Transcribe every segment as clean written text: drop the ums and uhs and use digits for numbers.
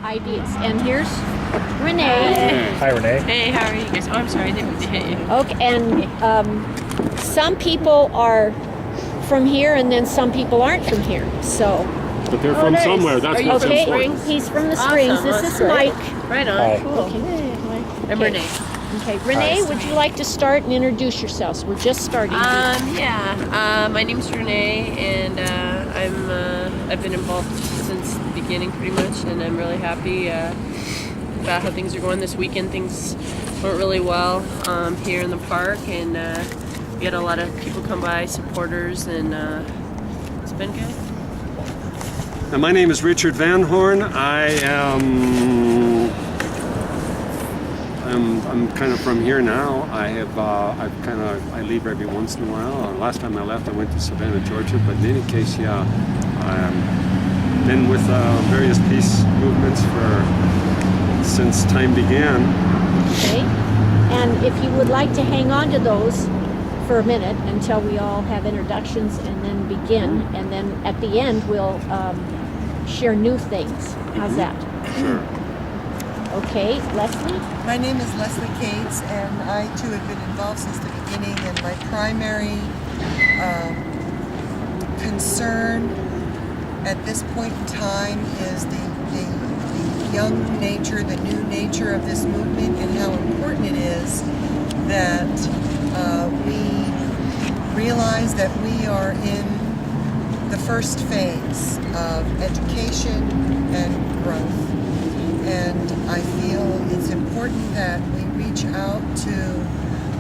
ideas. And here's Renee. Hi, Renee. Hey, how are you guys? Oh, I'm sorry, I didn't mean to hit you. Okay, and some people are from here, and then some people aren't from here. So, But they're from nice. somewhere. That's Are you what's from okay, important. Springs? he's from the Awesome, Springs. This that's is great. Mike. Right on. Hi. Cool. Okay. I'm Renee. Okay, Renee, would you like to start and introduce yourselves? We're just starting. My name's Renee, and I've been involved since the beginning, pretty much, and I'm really happy about how things are going this weekend. Things went really well here in the park, and we had a lot of people come by, supporters, and it's been good. And my name is Richard Van Horn. I'm kind of from here now. I leave every once in a while. Last time I left, I went to Savannah, Georgia. But in any case, yeah, I've been with various peace movements since time began. Okay, and if you would like to hang on to those for a minute until we all have introductions and then begin, and then at the end we'll share new things. How's that? Sure. Okay, Leslie? My name is Leslie Cates, and I too have been involved since the beginning, and my primary concern at this point in time is the young nature, the new nature of this movement, and how important it is that we realize that we are in the first phase of education and growth. And I feel it's important that we reach out to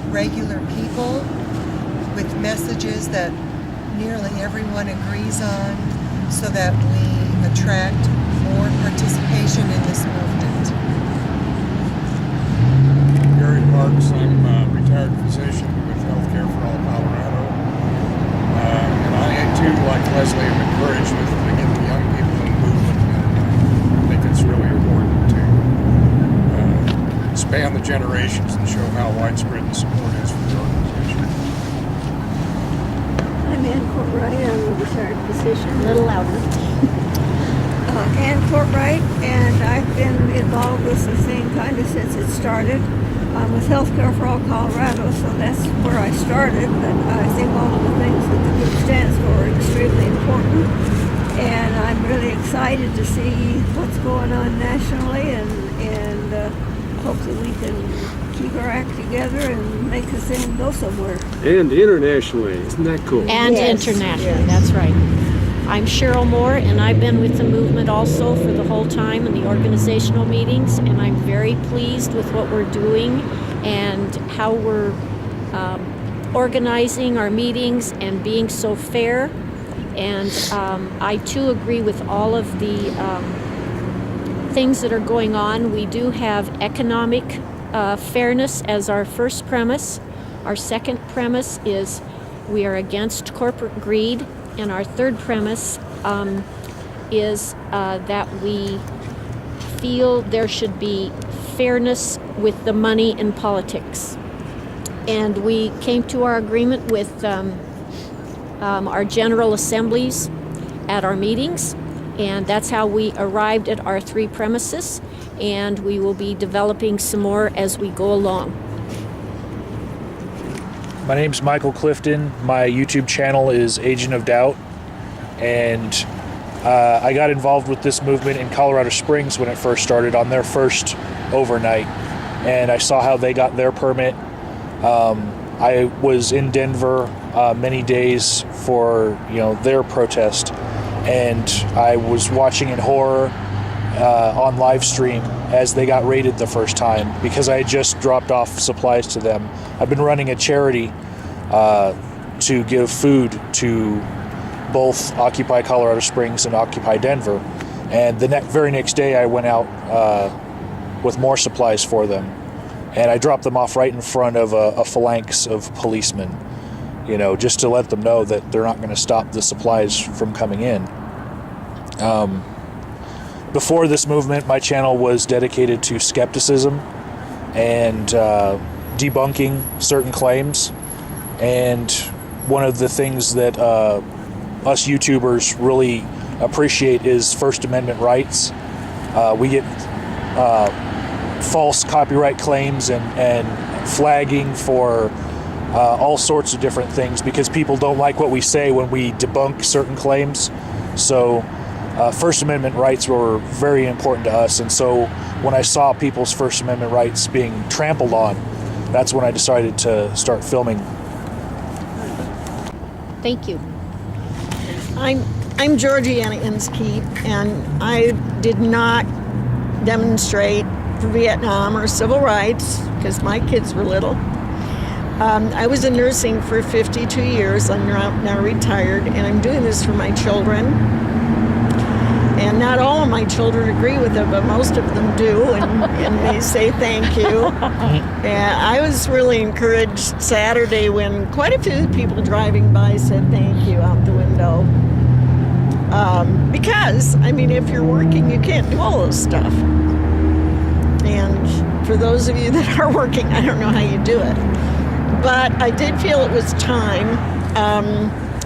regular people with messages that nearly everyone agrees on, so that we attract more participation in this movement. Gary Parks, I'm a retired physician with Healthcare for All Colorado. And I too, like Leslie, am encouraged with getting the young people in the movement. And I think it's really important to span the generations and show how widespread the support is for the organization. I'm Ann Courtwright. I'm a retired physician. A little louder. Ann Courtwright, and I've been involved with the thing kind of since it started with Healthcare for All Colorado, so that's where I started. But I think all of the things that the group stands for are extremely important, and I'm really excited to see what's going on nationally, and hope that we can keep our act together and make this thing go somewhere. And internationally, isn't that cool? And Yes, internationally, yes. that's right. I'm Cheryl Moore, and I've been with the movement also for the whole time in the organizational meetings, and I'm very pleased with what we're doing and how we're organizing our meetings and being so fair. And I too agree with all of the things that are going on. We do have economic fairness as our first premise. Our second premise is we are against corporate greed. And our third premise is that we feel there should be fairness with the money in politics. And we came to our agreement with our general assemblies at our meetings, and that's how we arrived at our three premises, and we will be developing some more as we go along. My name's Michael Clifton. My YouTube channel is Agent of Doubt, and I got involved with this movement in Colorado Springs when it first started on their first overnight, and I saw how they got their permit. I was in Denver many days for their protest, and I was watching in horror on live stream as they got raided the first time because I had just dropped off supplies to them. I've been running a charity to give food to both Occupy Colorado Springs and Occupy Denver, and the very next day I went out with more supplies for them, and I dropped them off right in front of a phalanx of policemen, just to let them know that they're not going to stop the supplies from coming in. Before this movement, my channel was dedicated to skepticism and debunking certain claims. And one of the things that us YouTubers really appreciate is First Amendment rights. We get false copyright claims and flagging for all sorts of different things because people don't like what we say when we debunk certain claims. So First Amendment rights were very important to us, and so when I saw people's First Amendment rights being trampled on, that's when I decided to start filming. Thank you. I'm Georgiana Inskeep, and I did not demonstrate for Vietnam or civil rights because my kids were little. I was in nursing for 52 years. I'm now retired, and I'm doing this for my children. And not all of my children agree with it, but most of them do, and they say thank you. And I was really encouraged Saturday when quite a few people driving by said thank you out the window. Because, I mean, if you're working, you can't do all this stuff. And for those of you that are working, I don't know how you do it. But I did feel it was time.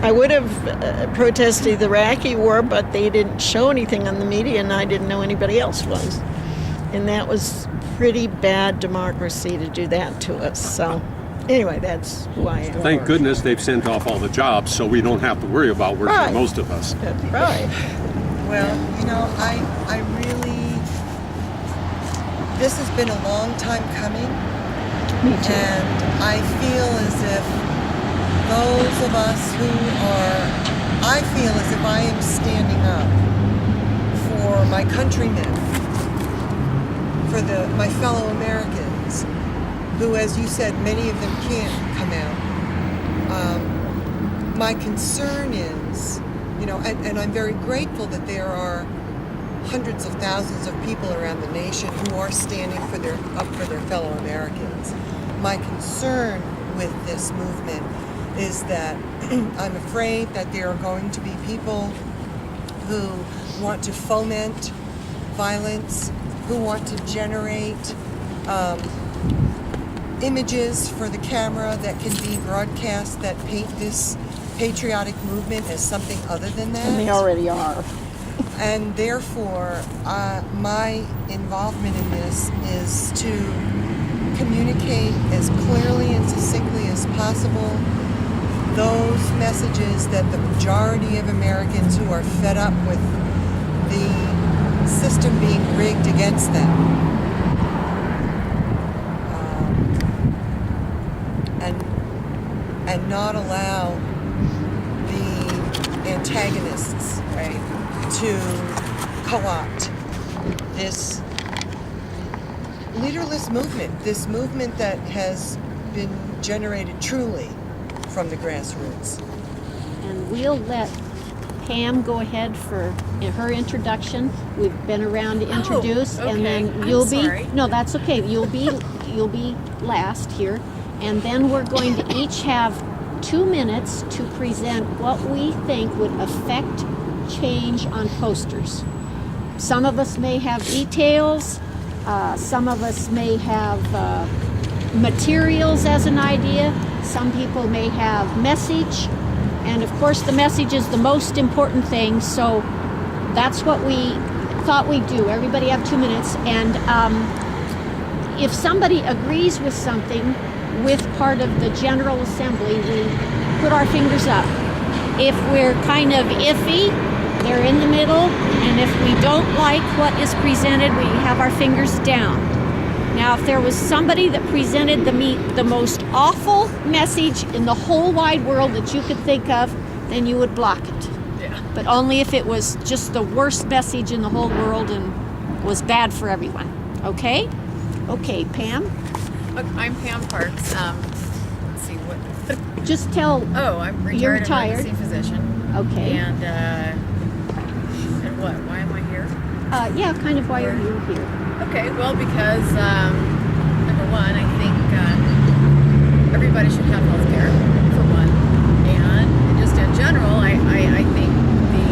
I would have protested the Iraqi war, but they didn't show anything on the media, and I didn't know anybody else was. And that was pretty bad democracy to do that to us. So anyway, that's who I am. Thank goodness they've sent off all the jobs, so we don't have to worry about working, Right. most of us. That's right. Well, you know, I really, this has been a long time coming. Me too. And I feel as if those of us who I feel as if I am standing up for my countrymen, for my fellow Americans, who, as you said, many of them can't come out. My concern is, you know, and I'm very grateful that there are hundreds of thousands of people around the nation who are standing up for their fellow Americans. My concern with this movement is that I'm afraid that there are going to be people who want to foment violence, who want to generate images for the camera that can be broadcast that paint this patriotic movement as something other than that. And they already are. And therefore, my involvement in this is to communicate as clearly and succinctly as possible those messages that the majority of Americans who are fed up with the system being rigged against them and not allow the antagonists, right, to co-opt this leaderless movement, this movement that has been generated truly from the grassroots. And we'll let Pam go ahead for her introduction. We've been around to introduce, okay. and then I'm you'll sorry. be no, that's okay. You'll be last here, and then we're going to each have 2 minutes to present what we think would affect change on posters. Some of us may have details. Some of us may have materials as an idea. Some people may have message. And of course, the message is the most important thing. So that's what we thought we'd do. Everybody have 2 minutes. And if somebody agrees with something with part of the General Assembly, we put our fingers up. If we're kind of iffy, they're in the middle, and if we don't like what is presented, we have our fingers down. Now, if there was somebody that presented the most awful message in the whole wide world that you could think of, then you would block it. Yeah. But only if it was just the worst message in the whole world and was bad for everyone. Okay? Okay, Pam? Look, I'm Pam Parks. Let's see what. Just tell. Oh, I'm retired. You're retired. Emergency physician. Okay. And what? Why am I here? Yeah, kind of why are you here? Okay, well, because number one, I think everybody should have health care, for one. And just in general, I think the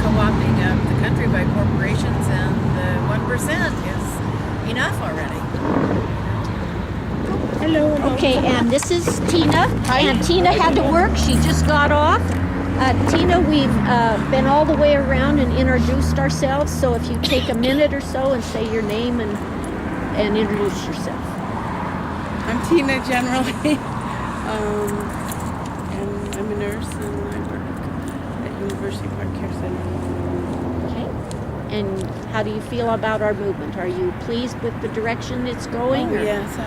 co-opting of the country by corporations and the 1% is enough already. Hello. Okay, and this is Tina. And Tina had to work. She just got off. Tina, we've been all the way around and introduced ourselves, so if you take a minute or so and say your name and introduce yourself. I'm Tina generally, and I'm a nurse and I work at University Park Care Center. Okay. And how do you feel about our movement? Are you pleased with the direction it's going? Oh, yes,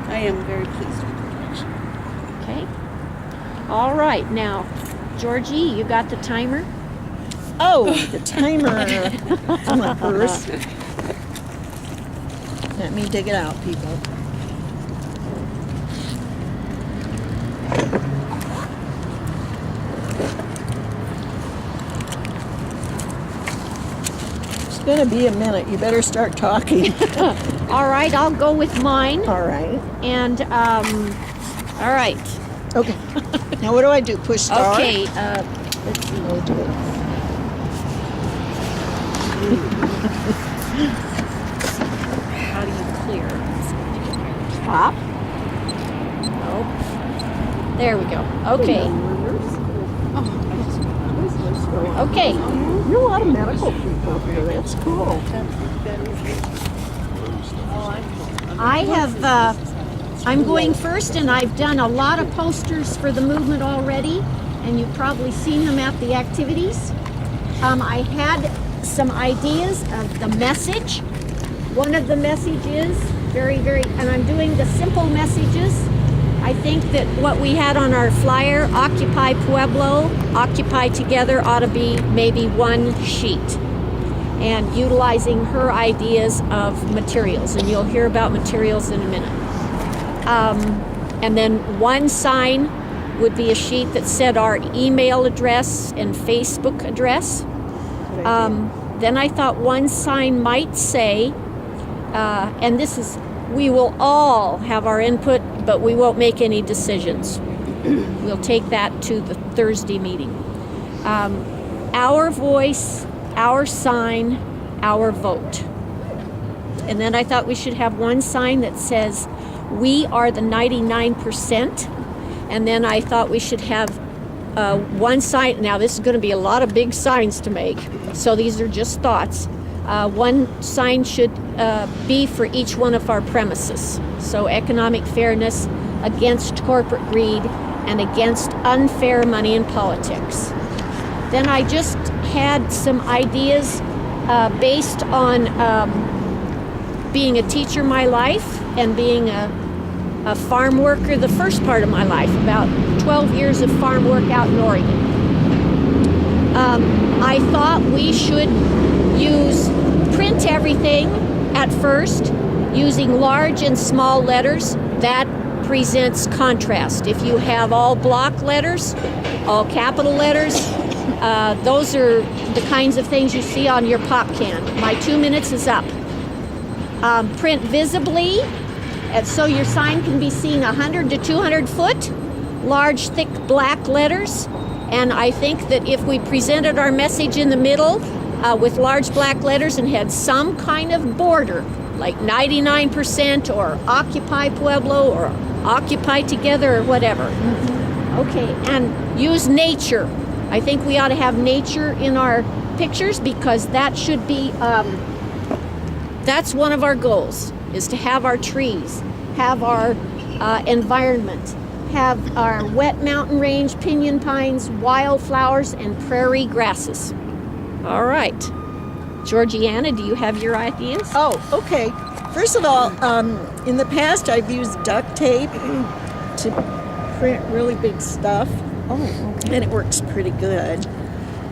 I am very pleased with the direction. Okay. All right. Now, Georgie, you got the timer? Oh, the timer. Come on, Bruce. Let me dig it out, people. It's gonna be a minute. You better start talking. All right, I'll go with mine. All right. And, all right. Okay. Now what do I do? Push start? Okay, let's see. How do you clear? Stop. Oh, there we go. Okay. Okay. You're a lot of medical people here. That's cool. I'm going first, and I've done a lot of posters for the movement already, and you've probably seen them at the activities. I had some ideas of the message. One of the messages, and I'm doing the simple messages. I think that what we had on our flyer, Occupy Pueblo, Occupy Together, ought to be maybe one sheet. And utilizing her ideas of materials, and you'll hear about materials in a minute. And then one sign would be a sheet that said our email address and Facebook address. Then I thought one sign might say, and this is, we will all have our input, but we won't make any decisions. We'll take that to the Thursday meeting. Our voice, our sign, our vote. And then I thought we should have one sign that says, we are the 99%. And then I thought we should have one sign. Now this is going to be a lot of big signs to make, so these are just thoughts. One sign should be for each one of our premises. So economic fairness, against corporate greed, and against unfair money in politics. Then I just had some ideas based on being a teacher my life and being a farm worker the first part of my life, about 12 years of farm work out in Oregon. I thought we should print everything at first using large and small letters. That presents contrast. If you have all block letters, all capital letters, those are the kinds of things you see on your pop can. My 2 minutes is up. Print visibly, and so your sign can be seen 100 to 200 foot, large, thick black letters. And I think that if we presented our message in the middle with large black letters and had some kind of border, like 99% or Occupy Pueblo or Occupy Together or whatever. Okay, and use nature. I think we ought to have nature in our pictures because that should be, that's one of our goals, is to have our trees, have our environment, have our wet mountain range, pinyon pines, wildflowers, and prairie grasses. All right. Georgiana, do you have your ideas? Oh, okay. First of all, in the past I've used duct tape to print really big stuff. Oh, okay. And it works pretty good.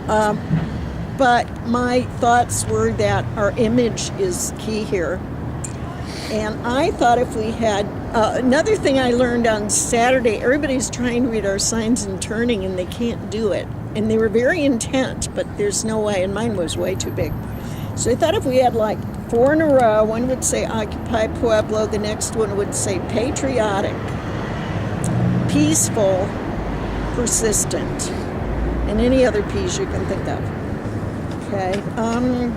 But my thoughts were that our image is key here. And I thought if we had, another thing I learned on Saturday, everybody's trying to read our signs and turning and they can't do it. And they were very intent, but there's no way, and mine was way too big. So I thought if we had like 4 in a row, one would say Occupy Pueblo, the next one would say patriotic, peaceful, persistent, and any other P's you can think of. Okay.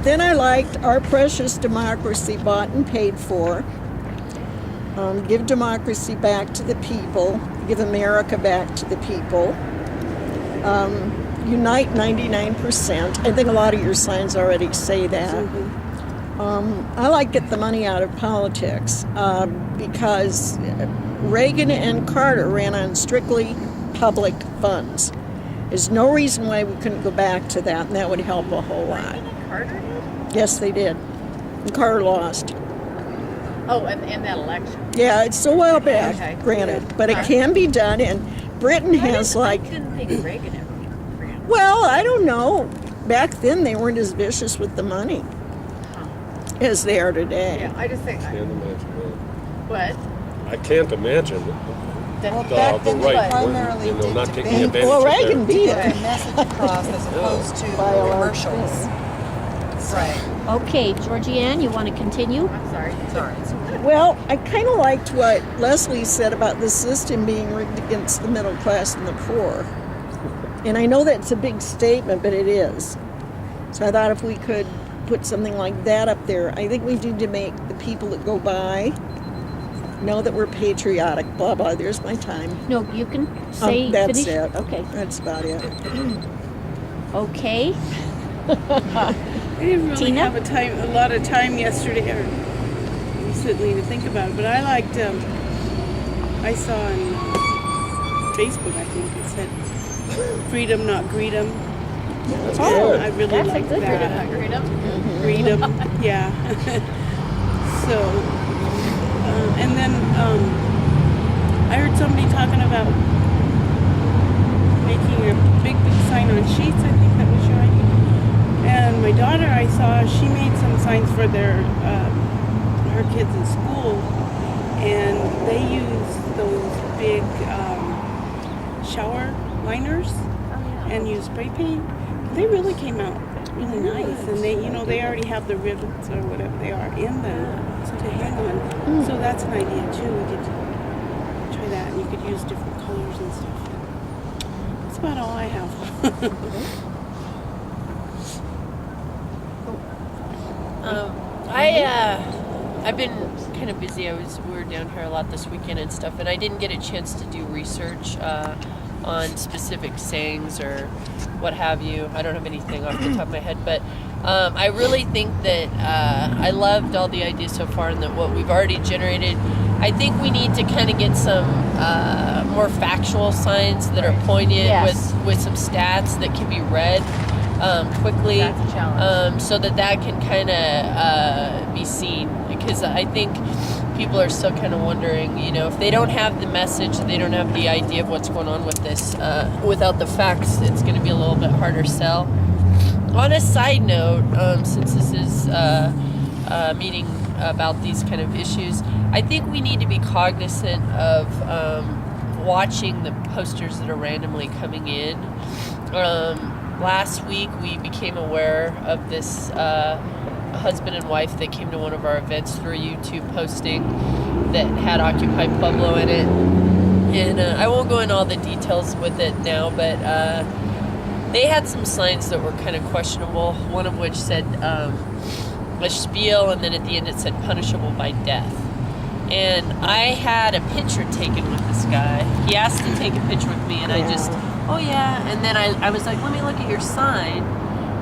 Then I liked our precious democracy bought and paid for. Give democracy back to the people. Give America back to the people. Unite 99%. I think a lot of your signs already say that. I like Get the Money Out of Politics because Reagan and Carter ran on strictly public funds. There's no reason why we couldn't go back to that, and that would help a whole lot. Carter did? Yes, they did. And Carter lost. Oh, and that election. Yeah, it's a while back, Okay. granted, but it can be done, and Britain has I didn't think Reagan ever ran. well, I don't know. Back then, they weren't as vicious with the money as they are today. Yeah, I just think. Can't imagine What? that. I can't imagine Well, back then they primarily you know, did not taking debate advantage Well, of Reagan their... beat get it. the message across as opposed to By a large commercials. Right. Okay, Georgianne, you want to continue? I'm sorry. Sorry. Well, I kind of liked what Leslie said about the system being rigged against the middle class and the poor. And I know that's a big statement, but it is. So I thought if we could put something like that up there, I think we need to make the people that go by know that we're patriotic, blah, blah. There's my time. No, you can say That's finish. it. Okay. That's about it. Okay. I didn't really Tina? have a lot of time yesterday, or recently, to think about it. But I liked. I saw on Facebook, I think it said, "Freedom, not greedom." Oh, I really that's a liked good that. Freedom. Freedom, yeah. So, and then I heard somebody talking about making a big sign on sheets. I think that was your idea. And my daughter, I saw, she made some signs for her kids in school, and they use those big shower liners and use spray paint. They really came out really nice, and they already have the rivets or whatever they are in them to hang on. So that's an idea too. We could try that, and you could use different colors and stuff. That's about all I have. I've been kind of busy. We were down here a lot this weekend and stuff, and I didn't get a chance to do research on specific sayings or what have you. I don't have anything off the top of my head, but I really think that I loved all the ideas so far, and that what we've already generated. I think we need to kind of get some more factual signs that are poignant Yes. with some stats that can be read quickly. That's a challenge. So that can kind of be seen, because I think people are still kind of wondering, if they don't have the message, they don't have the idea of what's going on with this, without the facts, it's going to be a little bit harder sell. On a side note, since this is a meeting about these kind of issues, I think we need to be cognizant of watching the posters that are randomly coming in. Last week we became aware of this husband and wife that came to one of our events through a YouTube posting that had Occupy Pueblo in it. And I won't go into all the details with it now, but they had some signs that were kind of questionable, one of which said a spiel, and then at the end it said punishable by death. And I had a picture taken with this guy. He asked to take a picture with me, and I just, oh yeah. And then I was like, let me look at your sign.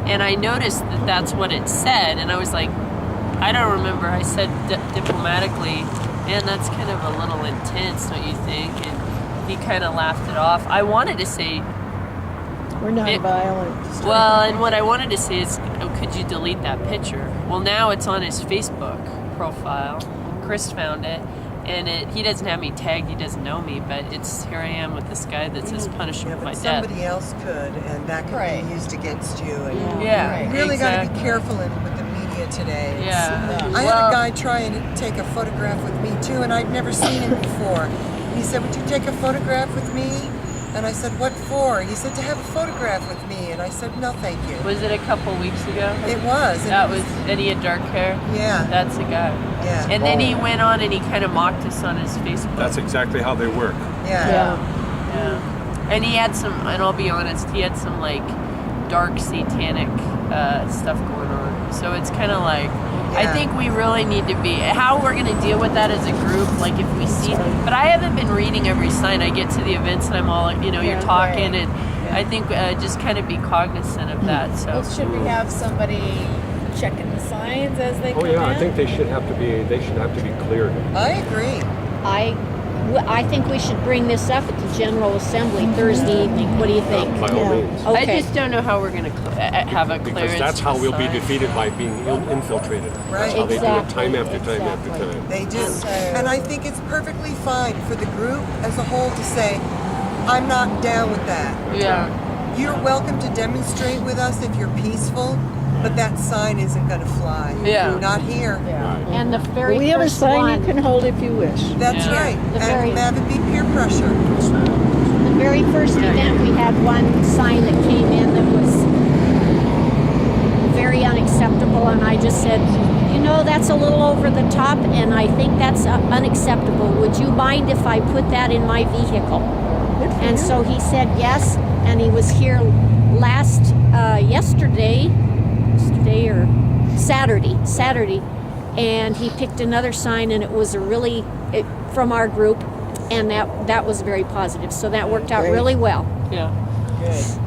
And I noticed that that's what it said. And I was like, I don't remember. I said diplomatically, man, that's kind of a little intense, don't you think? And he kind of laughed it off. I wanted to say, We're not violent. well, and what I wanted to say is, could you delete that picture? Well, now it's on his Facebook profile. Chris found it, and he doesn't have me tagged. He doesn't know me, but here I am with this guy that says punishable by But death. somebody else could, and that could Right. be used against you. And Yeah, you really got to be exactly. careful with the media today. Yeah. I had a guy try and take a photograph with me too, and I'd never seen him before. He said, "Would you take a photograph with me?" And I said, "What for?" He said, "To have a photograph with me." And I said, "No, thank you." Was it a couple weeks ago? It was. And That it was, and he had dark hair? Yeah. That's the guy. Yeah. And then he went on and he kind of mocked us on his Facebook. That's exactly how they work. Yeah. Yeah. And he had some, and I'll be honest, he had some like dark satanic stuff going on. So it's kind of like, I Yeah. think we really need to be, how we're going to deal with that as a group, like if we see, but I haven't been reading every sign. I get to the events and I'm all, you're talking and I think just kind of be cognizant of that. So Well, should we have somebody checking the signs as they come in? I think they should have to be cleared. I agree. I think we should bring this up at the General Assembly Thursday evening. What do you think? By all means. Okay. I just don't know how we're going to have a clearance. Because that's how for we'll be signs. defeated, by being infiltrated. Right. That's how they do it time after Exactly. time after time. They do. And I think it's perfectly fine for the group as a whole to say, I'm not down with that. Yeah. You're welcome to demonstrate with us if you're peaceful, but that sign isn't going to fly. Yeah. Not here. Yeah. And the very We have a first sign one, you can hold if you wish. That's Yeah. right. The very- And have it be peer pressure. the very first event, we had one sign that came in that was very unacceptable, and I just said, that's a little over the top, and I think that's unacceptable. Would you mind if I put that in my vehicle? And so he said yes, and he was here yesterday or Saturday, and he picked another sign, and it was from our group, and that was very positive. So that worked out Great. really well. Yeah.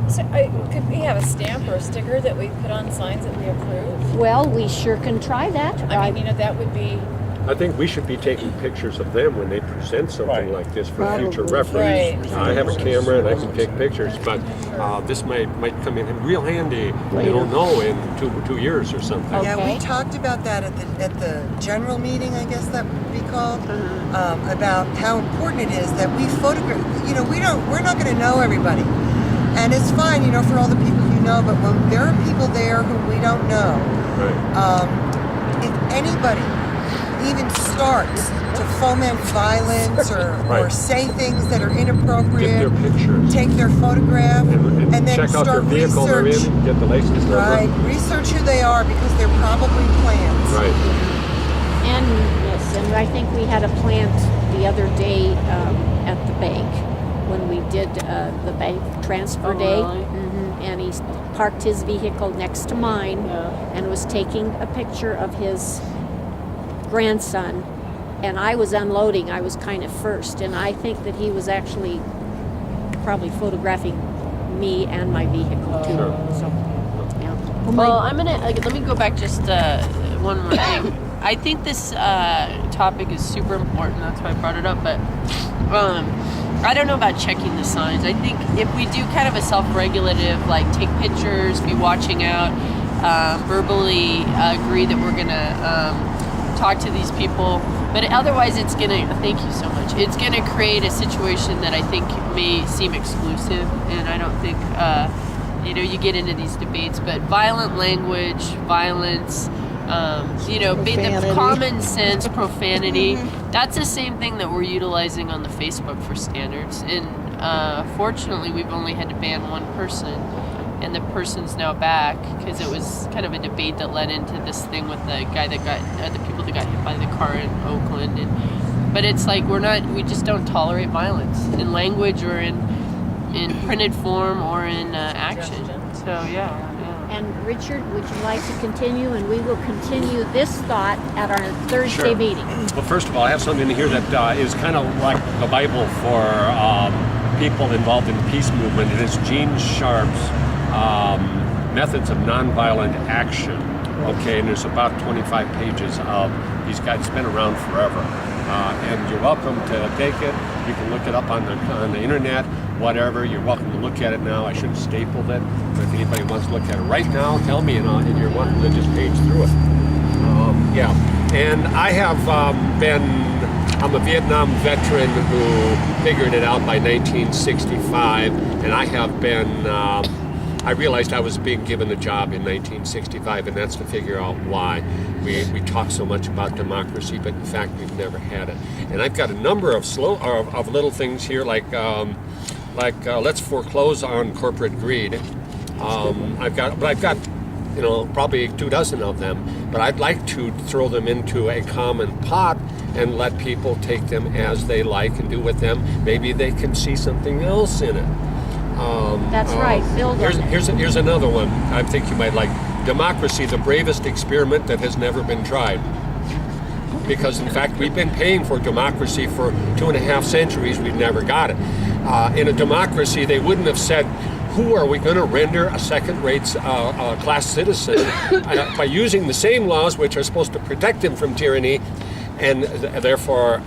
So, could we have a stamp or a sticker that we put on signs that we approve? Well, we sure can try that. I mean, that would be I think we should be taking pictures of them when they present something like this for future Probably. reference. Right. I have a camera and I can take pictures, but this might come in real handy. You don't know in 2 years or something. Okay. Yeah, we talked about that at the general meeting, I guess that would be called, about how important it is that we photograph. We're not going to know everybody, and it's fine, for all the people you know. But when there are people there who we don't know, Right. if anybody even starts to foment violence or Right. say things that are Get inappropriate, their pictures. take their photograph, And and then check out their start vehicle they're research. in, get the license number. Right, research who they are because they're probably plants. Right. And yes, and I think we had a plant the other day at the bank when we did the bank transfer Oh, day. really? And he parked his vehicle next to mine Yeah. and was taking a picture of his grandson. And I was unloading. I was kind of first, and I think that he was actually probably photographing me and my vehicle too. Sure. So, yeah. Well, I'm gonna let me go back just one more thing. I think this topic is super important. That's why I brought it up. But I don't know about checking the signs. I think if we do kind of a self-regulative, like take pictures, be watching out, verbally agree that we're gonna talk to these people. But otherwise, it's gonna. Thank you so much. It's gonna create a situation that I think may seem exclusive, and I don't think. You get into these debates, but violent language, violence, the Profanity. common sense, profanity, that's the same thing that we're utilizing on the Facebook for standards. And fortunately, we've only had to ban one person, and the person's now back because it was kind of a debate that led into this thing with the guy that the people that got hit by the car in Oakland. But it's like we just don't tolerate violence in language or in printed form or in action. So yeah. And Richard, would you like to continue? And we will continue this thought at our Thursday Sure. meeting. Well, first of all, I have something here that is kind of like the Bible for people involved in the peace movement. It is Gene Sharp's Methods of Nonviolent Action. Okay, and there's about 25 pages of these guys. It's been around forever, and you're welcome to take it. You can look it up on the internet, whatever. You're welcome to look at it now. I should have stapled it, but if anybody wants to look at it right now, tell me, and you're welcome to just page through it. And I have I'm a Vietnam veteran who figured it out by 1965, and I have been. I realized I was being given the job in 1965, and that's to figure out why. We talk so much about democracy, but in fact we've never had it. And I've got a number of little things here, like let's foreclose on corporate greed. I've got probably 24 of them, but I'd like to throw them into a common pot and let people take them as they like and do with them. Maybe they can see something else in it. That's right. Build on it. Here's another one I think you might like. Democracy, the bravest experiment that has never been tried. Because in fact, we've been paying for democracy for 2.5 centuries. We've never got it. In a democracy, they wouldn't have said, who are we going to render a second-rate class citizen by using the same laws which are supposed to protect them from tyranny? And therefore,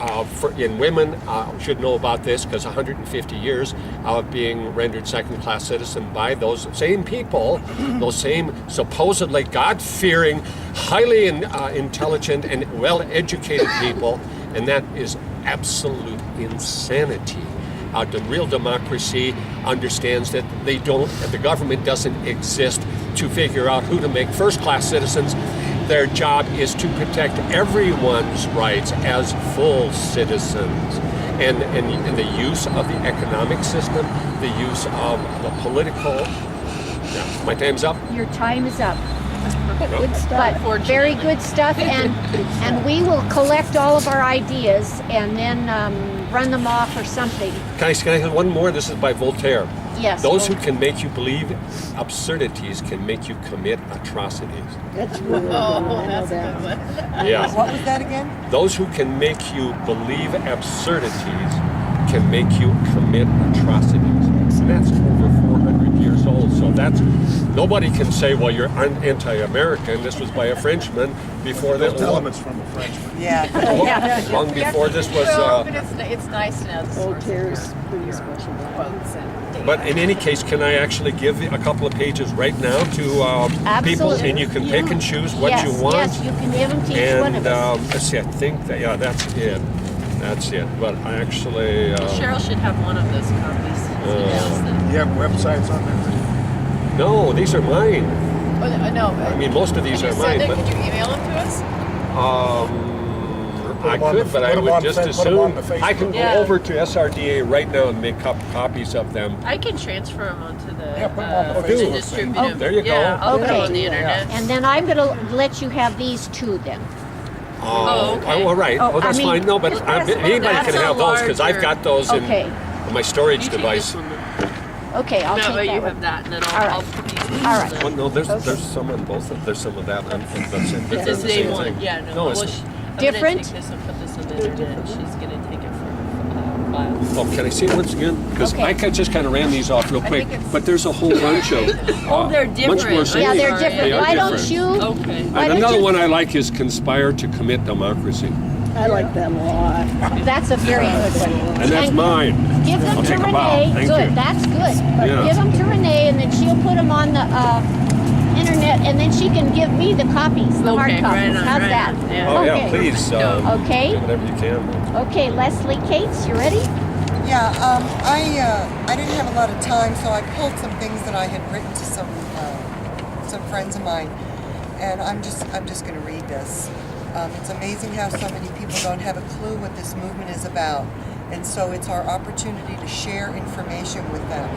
in women, should know about this because 150 years of being rendered second-class citizen by those same people, those same supposedly God-fearing, highly intelligent and well-educated people, and that is absolute insanity. The real democracy understands that the government doesn't exist to figure out who to make first-class citizens. Their job is to protect everyone's rights as full citizens. And the use of the economic system, the use of the political... Yeah, my time's up? Your time is up. Good stuff. But very good stuff, and we will collect all of our ideas and then run them off or something. Can I have one more? This is by Voltaire. Yes. Those who can make you believe absurdities can make you commit atrocities. That's weird. Oh, I know that's a that. good one. Yeah. What was that again? Those who can make you believe absurdities can make you commit atrocities. And that's over 400 years old. So that's, nobody can say, well, you're anti-American. This was by a Frenchman before that. Elements from a Frenchman. Yeah. Long before this was... Well, but it's nice to know the source of Voltaire's your pretty special. quotes and data. But in any case, can I actually give a couple of pages right now to people, Absolutely. and you can pick and choose what yes, you want? Yes, you can give them to each one And of us. let's see, I think that, yeah, that's it. That's it. But I actually... Cheryl should have one of those copies. You have websites on there? no, these are mine. No, I mean, most of these can are you send mine. it? But Can you email them to us? I them on could, the- but I put them would on just the- as put them on soon... the I can Facebook. go Yeah. over to SRDA right now and make copies of them. I can transfer them onto the Yeah, put 'em on the and Facebook distribute thing. them. There you go. Yeah, I'll put 'em Okay. on the internet. And then I'm going to let you have these two then. Oh, okay. All right. Oh, Oh, that's I mean, fine. No, but anybody that's can a have those because I've larger- got those Okay. in my storage You take device. this one then. Okay, I'll That way take you that have one. that, and then All I'll right. put these All in. right. Well, no, there's some on both. There's some of that. It's the same one. Yeah, no. No, well, it's I'm Different? gonna take this and put this on the internet. And she's gonna take it from files. Oh, can I see it once again? Because Okay. I just kind of ran these off real quick, think it's- but there's a whole bunch of. Oh, they're Much different. more I'm serious. Yeah, they're sorry. different. They are Why don't different. you? Okay. Why And don't another you- one I like is conspire to commit democracy, I like that a lot. That's a very good one. and that's mine. Give them I'll to take a bow. Renee. Thank Good, you. that's good. But Yeah. give them to Renee, and then she'll put them on the internet, and then she can give me the copies, the hard Okay, copies. right on, How's right that? on, yeah. Oh Okay. yeah, please. Okay. Do whatever you can. Okay, Leslie Cates, you ready? Yeah, I didn't have a lot of time, so I pulled some things that I had written to some friends of mine, and I'm just going to read this. It's amazing how so many people don't have a clue what this movement is about, and so it's our opportunity to share information with them.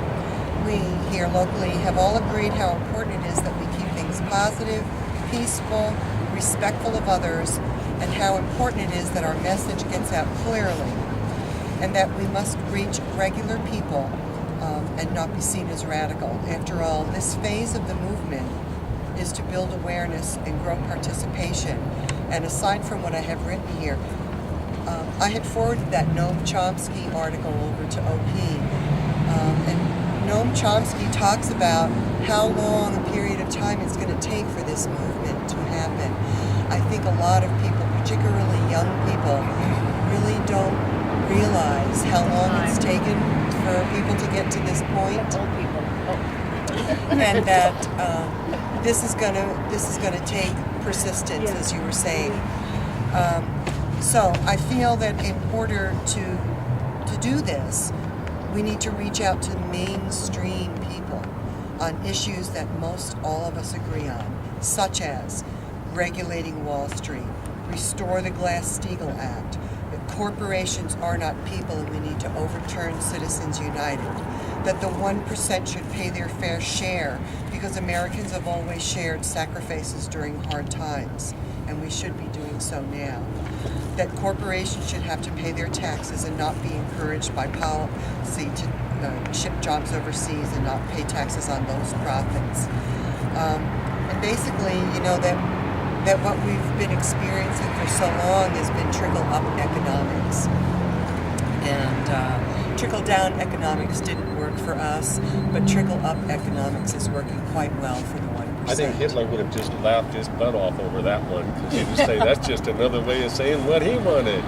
We here locally have all agreed how important it is that we keep things positive, peaceful, respectful of others, and how important it is that our message gets out clearly, and that we must reach regular people and not be seen as radical. After all, this phase of the movement is to build awareness and grow participation. And aside from what I have written here, I had forwarded that Noam Chomsky article over to OP. And Noam Chomsky talks about how long a period of time it's going to take for this movement to happen. I think a lot of people, particularly young people, really don't realize how long it's taken for people to get to this point. Old people. And that this is gonna take persistence, as you were saying. So I feel that in order to do this, we need to reach out to mainstream people on issues that most all of us agree on, such as regulating Wall Street, restore the Glass-Steagall Act, that corporations are not people and we need to overturn Citizens United, that the 1% should pay their fair share because Americans have always shared sacrifices during hard times, and we should be doing so now. That corporations should have to pay their taxes and not be encouraged by policy to ship jobs overseas and not pay taxes on those profits. And basically, you know, that what we've been experiencing for so long has been trickle-up economics. And trickle-down economics didn't work for us, but trickle-up economics is working quite well for the 1%. I think Hitler would have just laughed his butt off over that one, because he would say that's just another way of saying what he wanted.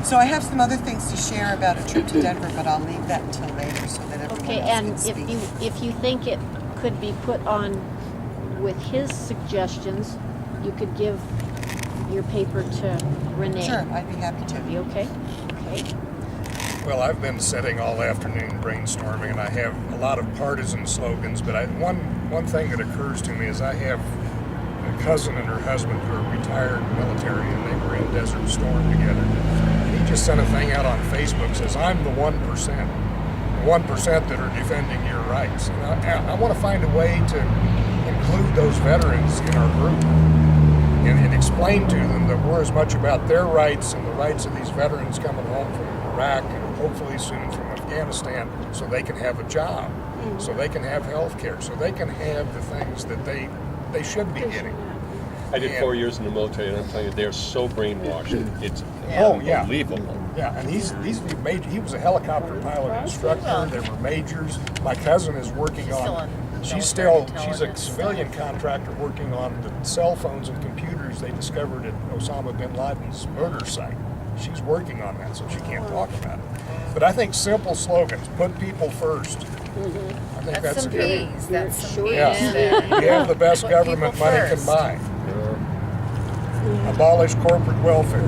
So I have some other things to share about a trip to Denver, but I'll leave that until later so that everyone Okay, else and can speak. if you think it could be put on with his suggestions, you could give your paper to Renee. Sure, I'd be happy to. Be okay? Okay. Well, I've been sitting all afternoon brainstorming, and I have a lot of partisan slogans. But one thing that occurs to me is I have a cousin and her husband who are retired military, and they were in Desert Storm together. And he just sent a thing out on Facebook says, "I'm the 1%, the 1% that are defending your rights." And I want to find a way to include those veterans in our group and explain to them that we're as much about their rights and the rights of these veterans coming home from Iraq and hopefully soon from Afghanistan, so they can have a job, so they can have health care, so they can have the things that they should be getting. I did 4 years in the military, and I'm telling you, they're so brainwashed. It's Oh, yeah. unbelievable. Yeah, and he was a helicopter pilot instructor. There were majors. My cousin is working on. She's a civilian contractor working on the cell phones and computers they discovered at Osama bin Laden's murder site. She's working on that, so she can't talk about it. But I think simple slogans: put people first. I think that's some a good. P's. That's some P's Yeah, there. you have the best Put government people money first. can buy. Abolish corporate welfare.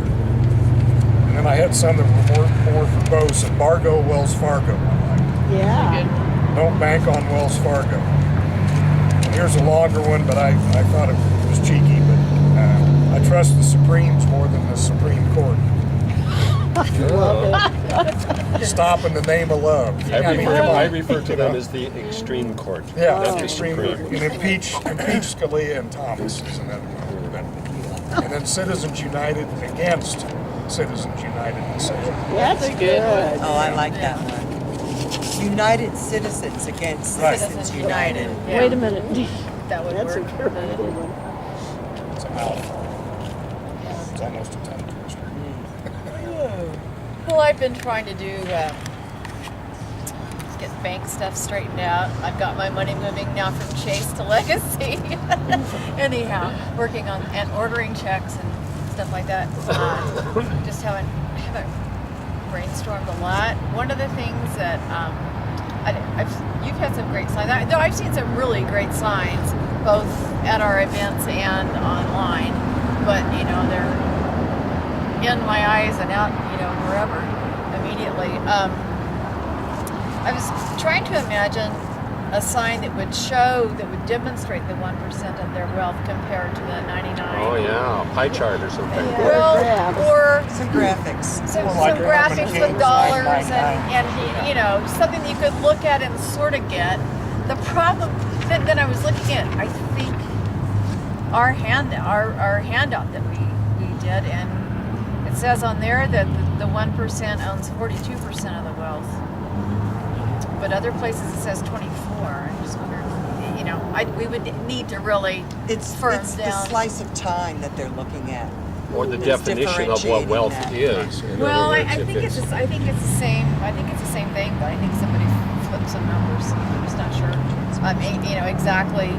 And then I had some that were more verbose. Embargo Wells Fargo. I like. Yeah. Don't bank on Wells Fargo. And here's a longer one, but I thought it was cheeky. But I trust the Supremes more than the Supreme Court. Stop in the name of love. I refer to them as the extreme court. Yeah, Not that's the extreme. Supreme. And impeach Scalia and Thomas is another one. And then Citizens United against Citizens United decision. That's good. Oh, I like that one. United Citizens against Right. Citizens United. Yeah. Wait a minute. That would That's a work. very good one. It's a mouthful. It's almost a tongue twister. Well, I've been trying to do get bank stuff straightened out. I've got my money moving now from Chase to Legacy. Anyhow, working on and ordering checks and stuff like that. Just haven't brainstormed a lot. One of the things that you've had some great signs. I've seen some really great signs both at our events and online. But they're in my eyes and out wherever immediately. I was trying to imagine a sign that would demonstrate the 1% of their wealth compared to the 99. Oh yeah, a pie chart or something. Well, or Some graphics. some like graphics Herman with Cain's dollars 999. and something that you could look at and sort of get. The problem then I was looking at I think our handout that we did, and it says on there that the 1% owns 42% of the wealth. But other places it says 24. I just wonder, we would need to really It's firm the down. slice of time that they're looking at. Or the That's definition of what differentiating wealth that. is. In Well, other I words, if think it's the same. I think it's the same thing, but I think somebody flipped some numbers. I'm just not sure. Exactly.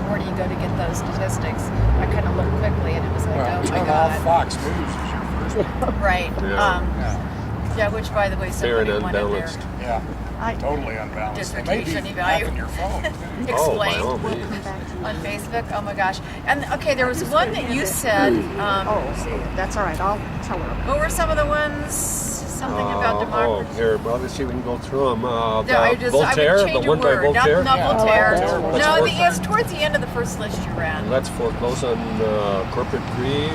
Where do you go to get those statistics? I kind of looked quickly, and it was like, Well, oh my turn off god. Fox News is your first one. Right. Yeah. Yeah. Which, by the way, fair and somebody wanted unbalanced. Yeah, I- totally unbalanced. They may be Dissertation evaluation. hacking your phone. their Oh, by explain all means. on Facebook. Oh my gosh. And okay, there was one that you said. That's all right. I'll tell her. What were some of the ones? Something about democracy. Here, well, let's see if we can go through them. No, I would Voltaire, change the a one by word. Voltaire. Not Yeah. Voltaire. Let's No, work it's towards the end of the first list you ran. Let's foreclose on corporate greed.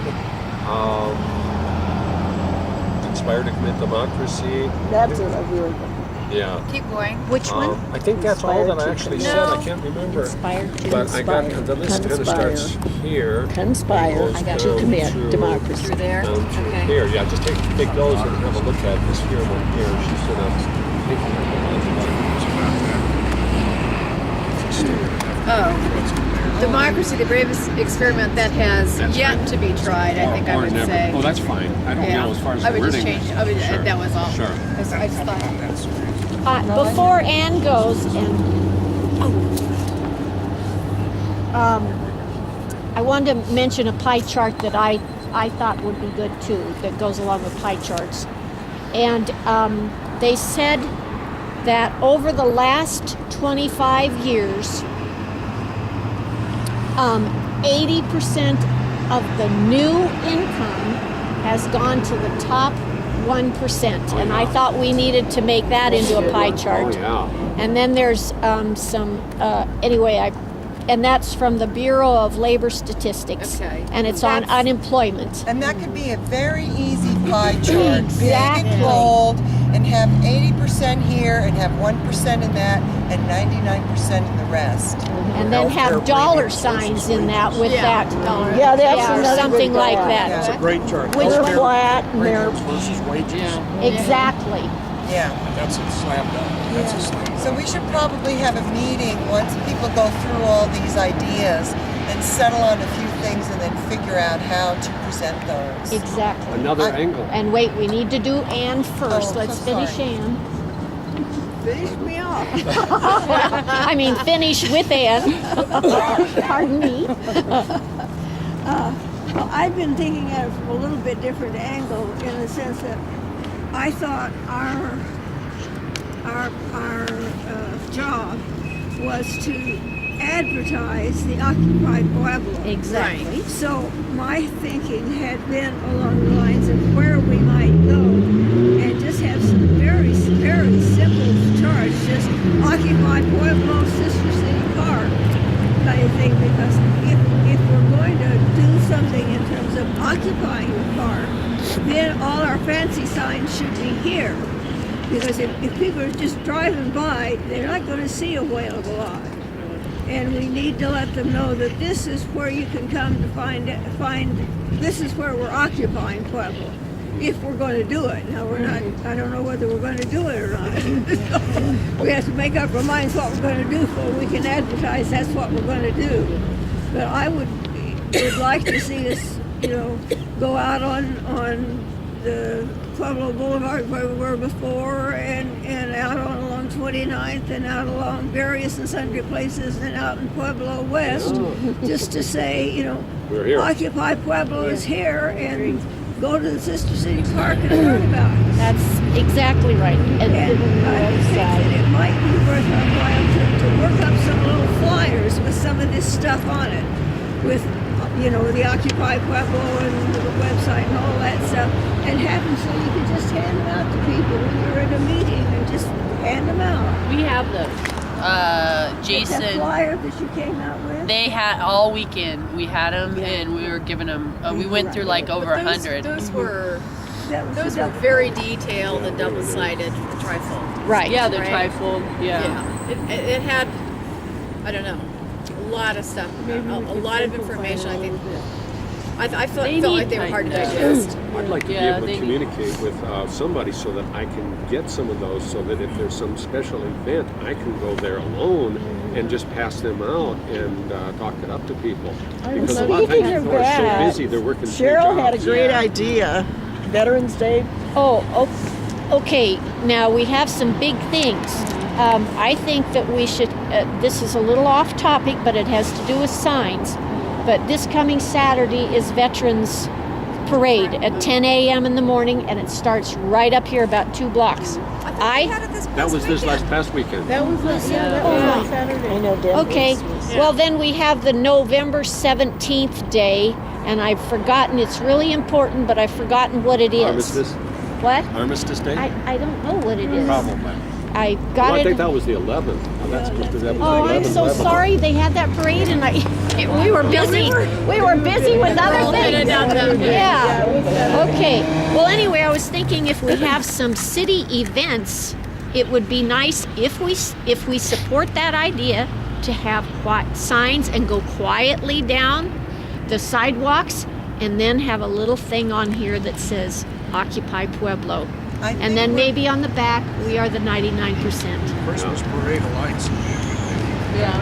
Conspire to commit democracy. That's a weird one. Yeah. Keep going. Which one? I think that's all that I Conspire to actually commit. said. No. I can't remember. Inspired to But I got Conspire. the list kind of Conspire. starts here. Conspire Goes to down commit to- democracy. Through there. Down to Okay. here. Yeah, just take those and have a look at this here one here. She's sort of thinking about Oh. democracy, the bravest experiment that has That's yet right. to be tried, I think I Or would never. say. Oh, that's fine. I don't know as far as I the would just wording. change. Sure. That was all. Sure. I just thought. Before Ann goes, and I wanted to mention a pie chart that I thought would be good too, that goes along with pie charts. And they said that over the last 25 years, 80% of the new income has gone to the top 1%. And I thought we needed to make that into a pie chart. Oh, yeah. And then there's and that's from the Bureau of Labor Statistics. Okay. And it's on unemployment. And that could be a very easy pie chart. Exactly. Big and bold, and have 80% here, and have 1% in that, and 99% in the rest. And then have dollar signs in that with that. Yeah, that's Yeah, or another something good like graph. that. It's a great chart. Which They're one? flat and they're Premiums versus wages. Exactly. Yeah. That's a slam dunk. That's a slam dunk. So we should probably have a meeting once people go through all these ideas and settle on a few things and then figure out how to present those. Exactly. Another angle. And wait, we need to do Ann first. Oh, Let's so finish sorry. Ann. Finish me off. I mean, finish with Ann. Pardon me. Well, I've been thinking at it from a little bit different angle in the sense that I thought our job was to advertise the Occupy Pueblo. Exactly. So my thinking had been along the lines of where we might go and just have some very, very simple charts, just Occupy Pueblo, Sister City Park kind of thing, because if we're going to do something in terms of occupying the park, then all our fancy signs should be here. Because if people are just driving by, they're not going to see a whale of a lot. And we need to let them know that this is where you can come to find this is where we're occupying Pueblo, if we're going to do it. Now, we're not, I don't know whether we're going to do it or not. We have to make up our minds what we're going to do before we can advertise that's what we're going to do. But I would like to see us, go out on the Pueblo Boulevard where we were before, and out along 29th, and out along various and sundry places, and out in Pueblo West, just to say, We're here. Occupy Pueblo is here, and go to the Sister City Park and learn about it. That's exactly right. And I think that it might be worth our while to work up some little flyers with some of this stuff on it, with the Occupy Pueblo and the website and all that stuff, and have them so you can just hand them out to people when you're at a meeting, and just hand them out. We have those. That Jason, flyer that you came out with. they had all weekend. We had them, and we were giving them. We went through like over 100. Those were That was those the were very detailed, the double-sided trifold. Right. Yeah, the Right. trifold. Yeah. It had, I don't know, a lot of stuff, a lot of information. I think I felt like they were hard to digest. I'd like to be Yeah, able to they- communicate with somebody so that I can get some of those, so that if there's some special event, I can go there alone and just pass them out and talk it up to people. Because a lot of Speaking times of people are so that, busy, they're working three Cheryl had a jobs. great idea. Veterans Day. Okay. Now we have some big things. I think that we should. This is a little off topic, but it has to do with signs. But this coming Saturday is Veterans Parade at 10 a.m. in the morning, and it starts right up here, about 2 blocks. That was this last past weekend. That was on Saturday. I know. Denver. Okay. Well, then we have the November 17th day, and I've forgotten. It's really important, but I've forgotten what it is. Armistice? What? Armistice Day? I don't know what it is. Probably. I got Well, I it. think that was the 11th. Well, that was the Oh, I'm 11th, so 11th. sorry. They had that parade, and we were busy. We were busy with other things. Yeah. Okay. Well, anyway, I was thinking if we have some city events, it would be nice if we support that idea to have signs and go quietly down the sidewalks, and then have a little thing on here that says Occupy Pueblo. And then maybe on the back, we are the 99%. Christmas parade of lights. Yeah.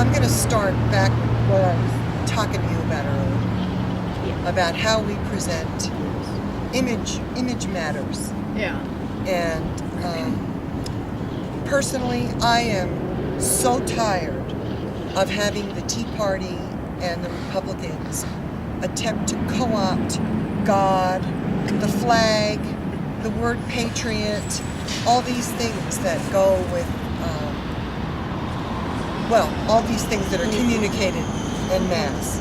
I'm going to start back where I was talking to you about earlier, about how we present. Image matters. Yeah. And personally, I am so tired of having the Tea Party and the Republicans attempt to co-opt God, the flag, the word patriot, all these things that go with, all these things that are communicated en masse.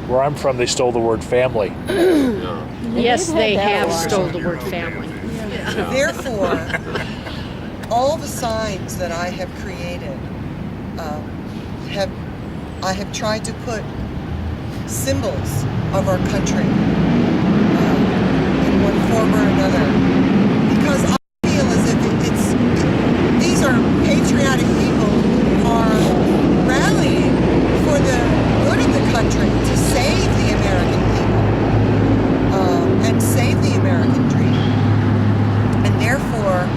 Where I'm from, they stole the word family. Yes, they have lot. stole the word family. Therefore, all the signs that I have created I have tried to put symbols of our country in one form or another, because I feel as if these are patriotic people who are rallying for the good of the country, to save the American people and save the American dream. And therefore,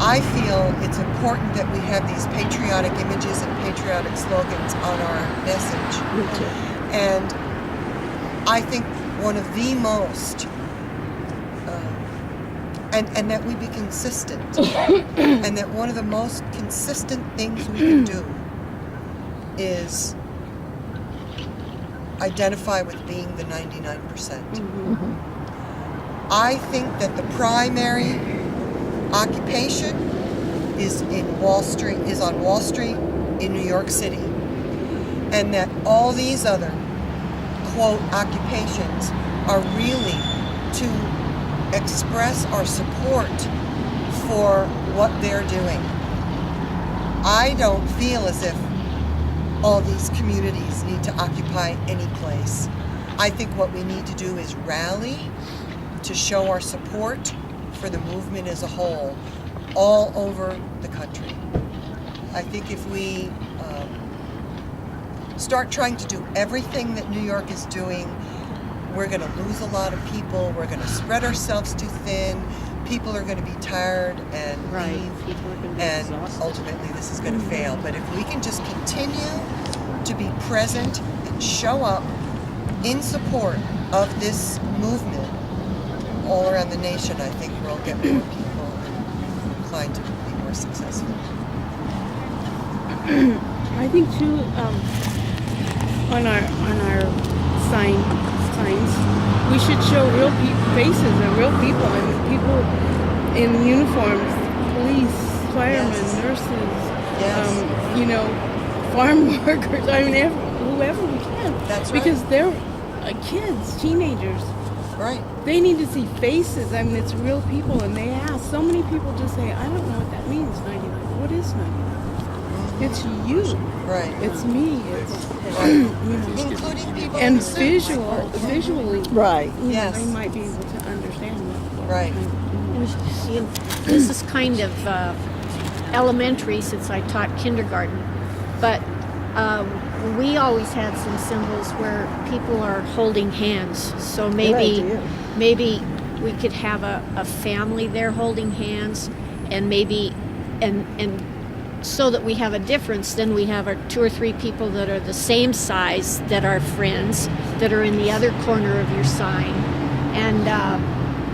I feel it's important that we have these patriotic images and patriotic slogans on our message. Me too. And I think one of the most, and that we be consistent, and that one of the most consistent things we can do is identify with being the 99%. I think that the primary occupation is on Wall Street in New York City, and that all these other quote occupations are really to express our support for what they're doing. I don't feel as if all these communities need to occupy any place. I think what we need to do is rally to show our support for the movement as a whole, all over the country. I think if we start trying to do everything that New York is doing, we're going to lose a lot of people. We're going to spread ourselves too thin. People are going to be tired and leave, People are going to be and exhausted. ultimately this is going to fail. But if we can just continue to be present and show up in support of this movement all around the nation, I think we'll get more people inclined to be more successful. I think too, on our signs, we should show real faces and real people, and people in uniforms, police, firemen, Yes. nurses, Yes. farm workers. I mean, whoever we can. That's right. Because they're kids, teenagers. Right. They need to see faces. I mean, it's real people, and they ask. So many people just say, "I don't know what that means." 99. What is 99? It's you. Right. It's me. It's Right. know. Including people And in suits. visually, Right. Yes. they might be able to understand that. Right. This is kind of elementary, since I taught kindergarten, but we always had some symbols where people are holding hands. So idea. maybe we could have a family there holding hands, and maybe and so that we have a difference, then we have our 2 or 3 people that are the same size, that are friends, that are in the other corner of your sign, and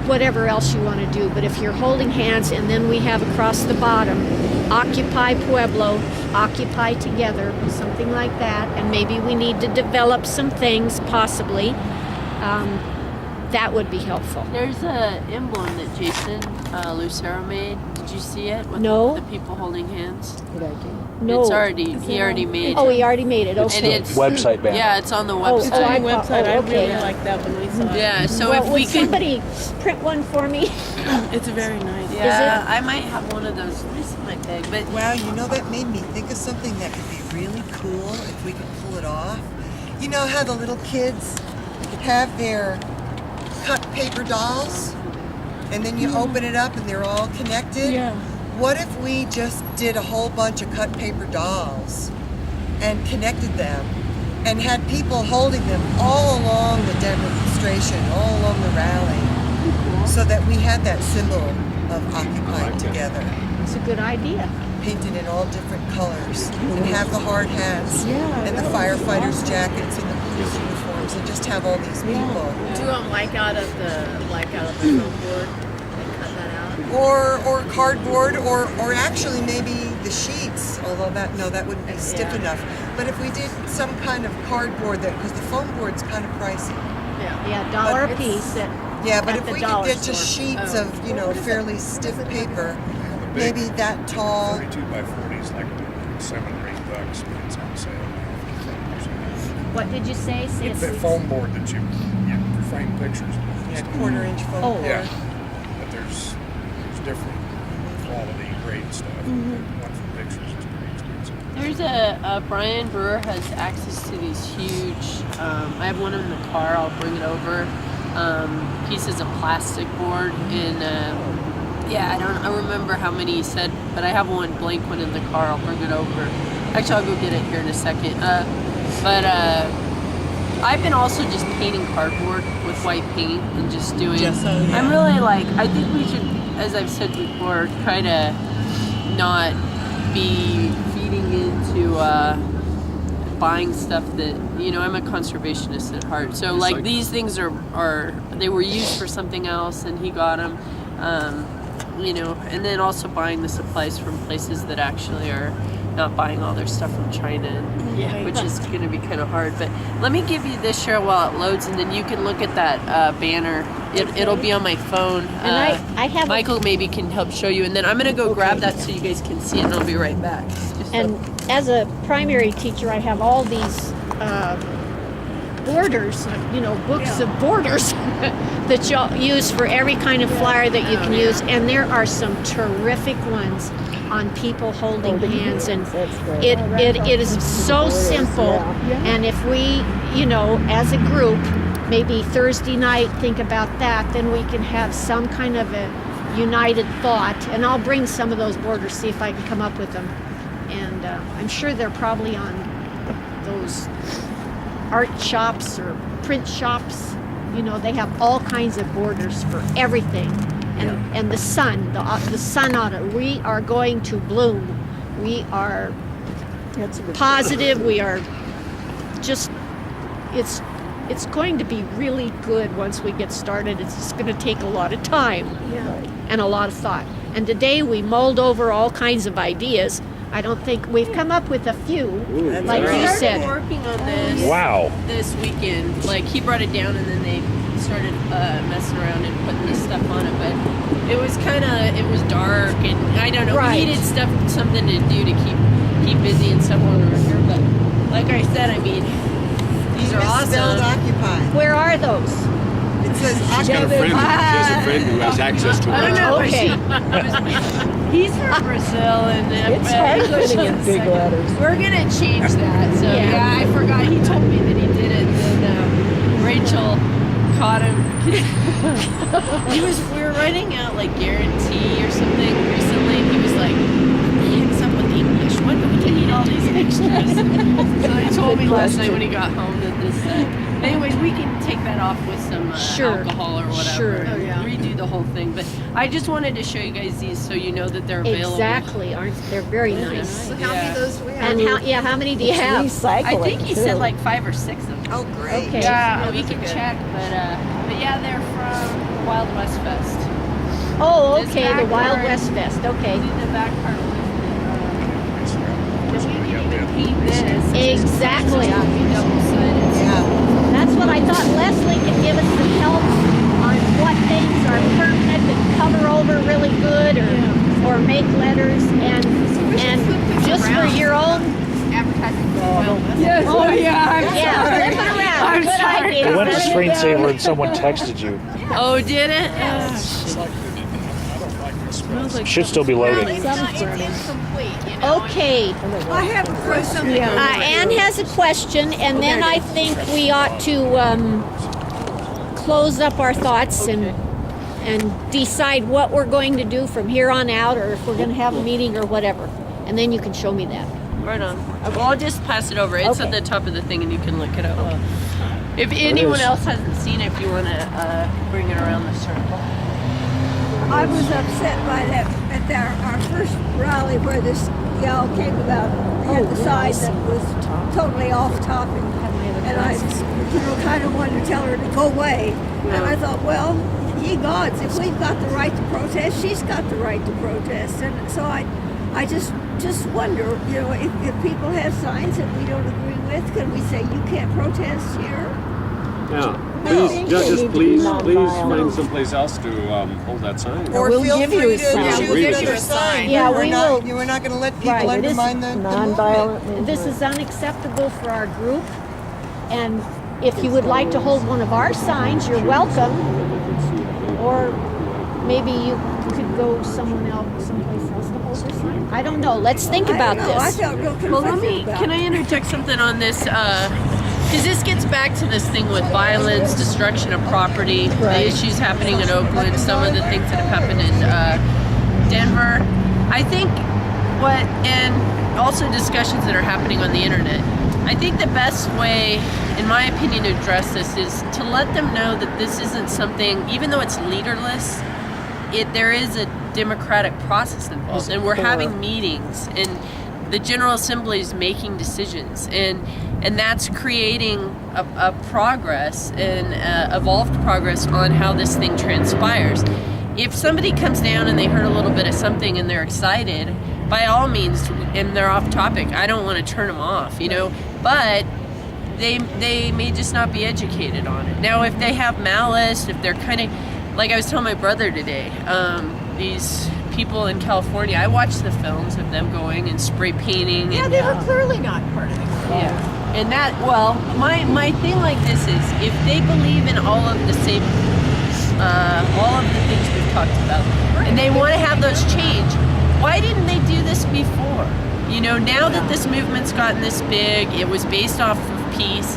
whatever else you want to do. But if you're holding hands, and then we have across the bottom, Occupy Pueblo, Occupy Together, something like that, and maybe we need to develop some things, possibly. That would be helpful. There's a emblem that Jason Lucero made. Did you see it? With No. the people holding hands. Good idea. No. It's he already made Oh, it. he already made it. And Okay. it's Website banner. Yeah, it's on the Oh, website. It's on I the thought- website. I okay. really like that when we saw it. Yeah, so well, if we would could, somebody print one for me? It's very nice. yeah, I might have one of those. Let me see my bag. But Wow, that made me think of something that could be really cool if we could pull it off. You know how the little kids have their cut paper dolls? And then you open it up and they're all connected? Yeah. What if we just did a whole bunch of cut paper dolls and connected them and had people holding them all along the demonstration, all along the rally, so that we had that symbol of occupied together, It's a good idea. painted in all different colors, and have the hard hats and the firefighters' jackets and the police uniforms, and just have all these people. Do them like out of the foam board and cut that out. Or cardboard, or actually maybe the sheets. Although that wouldn't be stiff enough. But if we did some kind of cardboard, because the foam board's kind of pricey. Yeah, $1 a But piece. Yeah, but At if the we could dollar get just store. sheets of fairly stiff paper, maybe that tall. 32 by 40 is like $7 or $8, but it's on sale. What did you say? Say The foam board that you frame pictures with. Yeah, quarter-inch foam Oh. board. Yeah, but there's different quality grade stuff. One for pictures is pretty expensive. There's a Brian Brewer has access to these huge. I have one in the car. I'll bring it over. Pieces of plastic board in. I don't remember how many he said, but I have one blank one in the car. I'll bring it over. Actually, I'll go get it here in a second. But I've been also just painting cardboard with white paint and just doing. I'm really I think we should, as I've said before, try to not be feeding into buying stuff that I'm a conservationist at heart. So these things are they were used for something else, and he got them. And then also buying the supplies from places that actually are not buying all their stuff from China, which is going to be kind of hard. But let me give you this, Cheryl, while it loads, and then you can look at that banner. It'll be on my phone. And I have Michael maybe can help show you, and then I'm going to go grab that so you guys can see it, and I'll be right back. And as a primary teacher, I have all these borders, books of borders that you'll use for every kind of flyer that you can use. And there are some terrific ones on people holding hands, and it is so simple. And if we, as a group, maybe Thursday night think about that, then we can have some kind of a united thought. And I'll bring some of those borders, see if I can come up with them. And I'm sure they're probably on those art shops or print shops. They have all kinds of borders for everything. And the sun on it. We are going to bloom. We are positive. We are just. It's going to be really good once we get started. It's just going to take a lot of time and a lot of thought. And today we mulled over all kinds of ideas. I don't think we've come up with a few, like you said. Started working on this. Wow. This weekend, he brought it down, and then they started messing around and putting this stuff on it. But it was dark, and I don't know. Right. We needed something to do to keep busy and stuff on around here. But like I said, these are Misspelled awesome. occupied. Where are those? It says She's got a friend. She has a friend who has access to I don't it. know. Okay. He's from Brazil, and It's hard putting in big letters. We're gonna change that. So I forgot. He told me that he did it, and then Rachel caught him. We were writing out guarantee or something recently. And he was like, "What the heck's up with English? When do we need all these extras?" So he told me last night when he got home that this. Anyways, we can take that off with some alcohol or whatever. Sure. And redo the whole thing. But I just wanted to show you guys these so you know that they're available. Exactly. They're very nice. So how many of those do we have? And how many do you have? Recycling, I think he said too. 5 or 6 of them. Oh, great. Okay. Yeah, we can check, but yeah, they're from Wild West Fest. Oh, This okay, the back Wild part- West Fest. Okay. Do the back part with Where's we the can even paint this. Exactly. Double-sided. Yeah. That's what I thought. Leslie could give us some help on what things are permanent and cover over really good, or make letters, and just for your own. Advertising for Wild West. Yes. Oh yeah. Yeah, flip it around. I'm Good sorry. idea. It went to screensaver and someone texted you. Oh, did it? It's like, I don't like this smell. Should still be loading. It's incomplete, Okay. I have a question. Anne has a question, and then I think we ought to close up our thoughts and decide what we're going to do from here on out, or if we're going to have a meeting or whatever. And then you can show me that. Right on. Well, I'll just pass it over. It's at the top of the thing, and you can look it up. If anyone else hasn't seen it, if you want to bring it around the circle. I was upset by that at our first rally where this gal came about had the side that was totally off topic, and I kind of wanted to tell her to go away. And I thought, well, ye gods, if we've got the right to protest, she's got the right to protest. And so I just wonder, if people have signs that we don't agree with, can we say you can't protest here? Yeah. think they need to be Please nonviolent. find someplace else to hold that sign. Or We'll feel give free you a to sign. choose We'll give another you a sign. Yeah, we're we not, will. We're not going to let people Right, it is undermine the Nonviolent movement. This is unacceptable for our group, and if you would like to hold one of our signs, you're welcome. Or maybe you could go someplace else to hold your sign. I don't know. Let's think about I this. felt real Well, conflicted about can I interject something on this? Because this gets back to this thing with violence, destruction of property, the issues happening in Oakland, some of the things that have happened in Denver. I think and also discussions that are happening on the internet. I think the best way, in my opinion, to address this is to let them know that this isn't something, even though it's leaderless, there is a democratic process involved, and we're having meetings, and the General Assembly is making decisions, and that's creating a progress and evolved progress on how this thing transpires. If somebody comes down and they heard a little bit of something and they're excited, by all means, and they're off topic, I don't want to turn them off, but they may just not be educated on it. Now, if they have malice, if they're kind of, like I was telling my brother today, these people in California, I watched the films of them going and spray painting. Yeah, And, they were clearly not part of the group. yeah. And that, well, my thing like this is, if they believe in all of the same, all of the things we've talked about, and they want to have those change, why didn't they do this before? Now that this movement's gotten this big, it was based off of peace.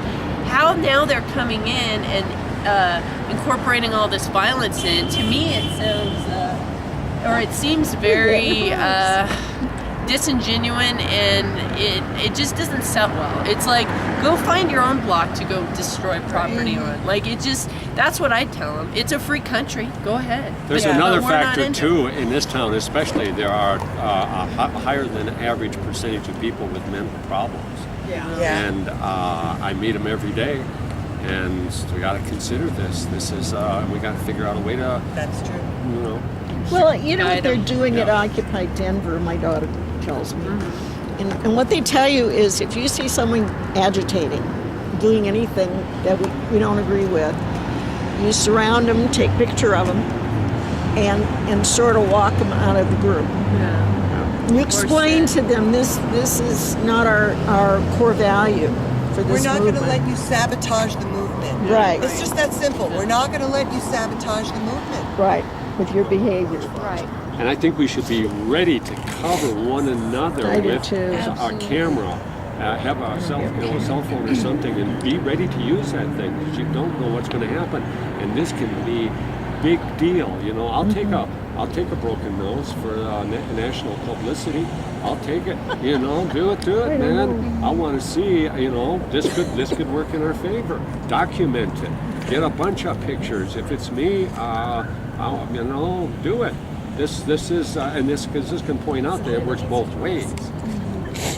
How now they're coming in and incorporating all this violence in? To me, it sounds, or it seems very disingenuous, and it just doesn't set well. It's like, go find your own block to go destroy property on. Like, that's what I tell them. It's a free country. Go ahead. There's But another we're not factor into too in this town, especially. There are a higher than average percentage of people with mental problems, Yeah. and I meet them every day. And we got to consider this. This is we got to figure out a way to, That's true. Well, you know what they're Item. doing at Yeah. Occupy Denver, my daughter tells me. And what they tell you is if you see someone agitating, doing anything that we don't agree with, you surround them, take a picture of them, and sort of walk them out of the group. You explain to them this is not our core value for this We're not going to movement. let you sabotage the movement. Right. It's just that simple. We're not going to let you sabotage the movement. Right, with your behavior. Right. and I think we should be ready to cover one another I do with too. our camera. Have a cell phone or something, and be ready to use that thing, because you don't know what's going to happen, and this can be big deal. I'll take a broken nose for national publicity. I'll take it. Do it, man. I want to see. This could work in our favor. Document it. Get a bunch of pictures. If it's me, I'll do it. This is because this can point out that it works both ways.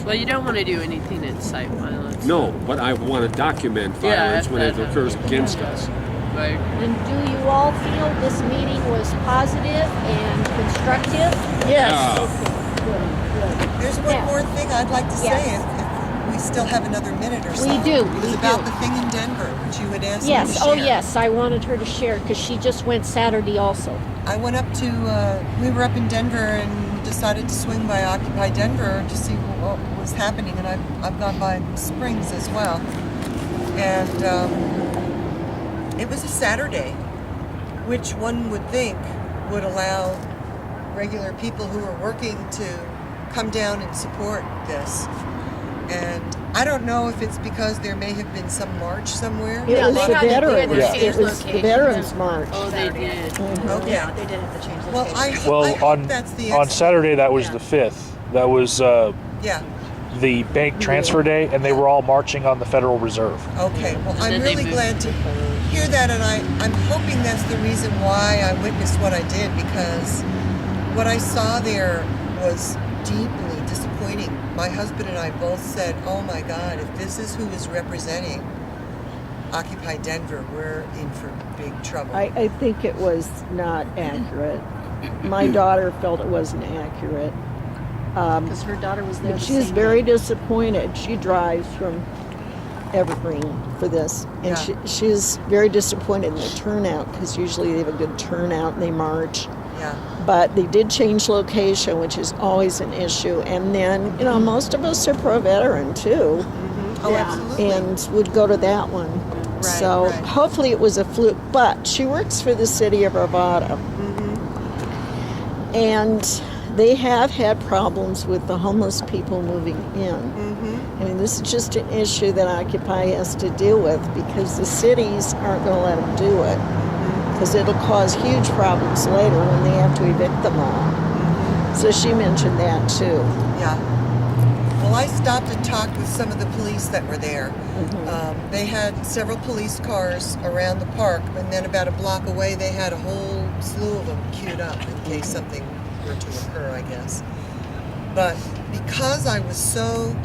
Well, you don't want to do anything to incite violence. No, but I want to document violence when it occurs against us. Right. And do you all feel this meeting was positive and constructive? Yes. There's one Yeah. more thing I'd like to say Yes. if we still have another minute or so. We do, It was we about do. the thing in Denver, which you had asked me Yes. to share. Oh, yes. I wanted her to share because she just went Saturday also. I went up to, we were up in Denver and decided to swing by Occupy Denver to see what was happening, and I've gone by Springs as well. And it was a Saturday, which one would think would allow regular people who are working to come down and support this. And I don't know if it's because there may have been some march somewhere. It was they the had to- they had veterans. to change It was the locations. Veterans March. Oh, they did. Okay. Yeah, they did have to change the Well, I Well, hope that's the on Saturday that was the 5th. That was Yeah. the bank transfer day, and they were all marching on the Federal Reserve. Okay. Well, I'm then they really moved glad to hear that, and I'm hoping that's the reason why I witnessed what I did, because what I saw there was deeply disappointing. My husband and I both said, oh my God, if this is who is representing Occupy Denver, we're in for big trouble. I think it was not accurate. My daughter felt it wasn't accurate. Because her daughter was there. But the she's same very day. disappointed. She drives from Evergreen for this, and Yeah. she's very disappointed in the turnout, because usually they have a good turnout and they march. Yeah. But they did change location, which is always an issue. And then, most of us are pro-veteran too, Oh, absolutely. and would go to that one. Right, So right. hopefully it was a fluke. But she works for the city of Arvada, and they have had problems with the homeless people moving in. I mean, this is just an issue that Occupy has to deal with, because the cities aren't going to let them do it, because it'll cause huge problems later when they have to evict them all. So she mentioned that too. Yeah. Well, I stopped and talked with some of the police that were there. They had several police cars around the park, and then about a block away they had a whole slew of them queued up in case something were to occur, I guess. But because I was so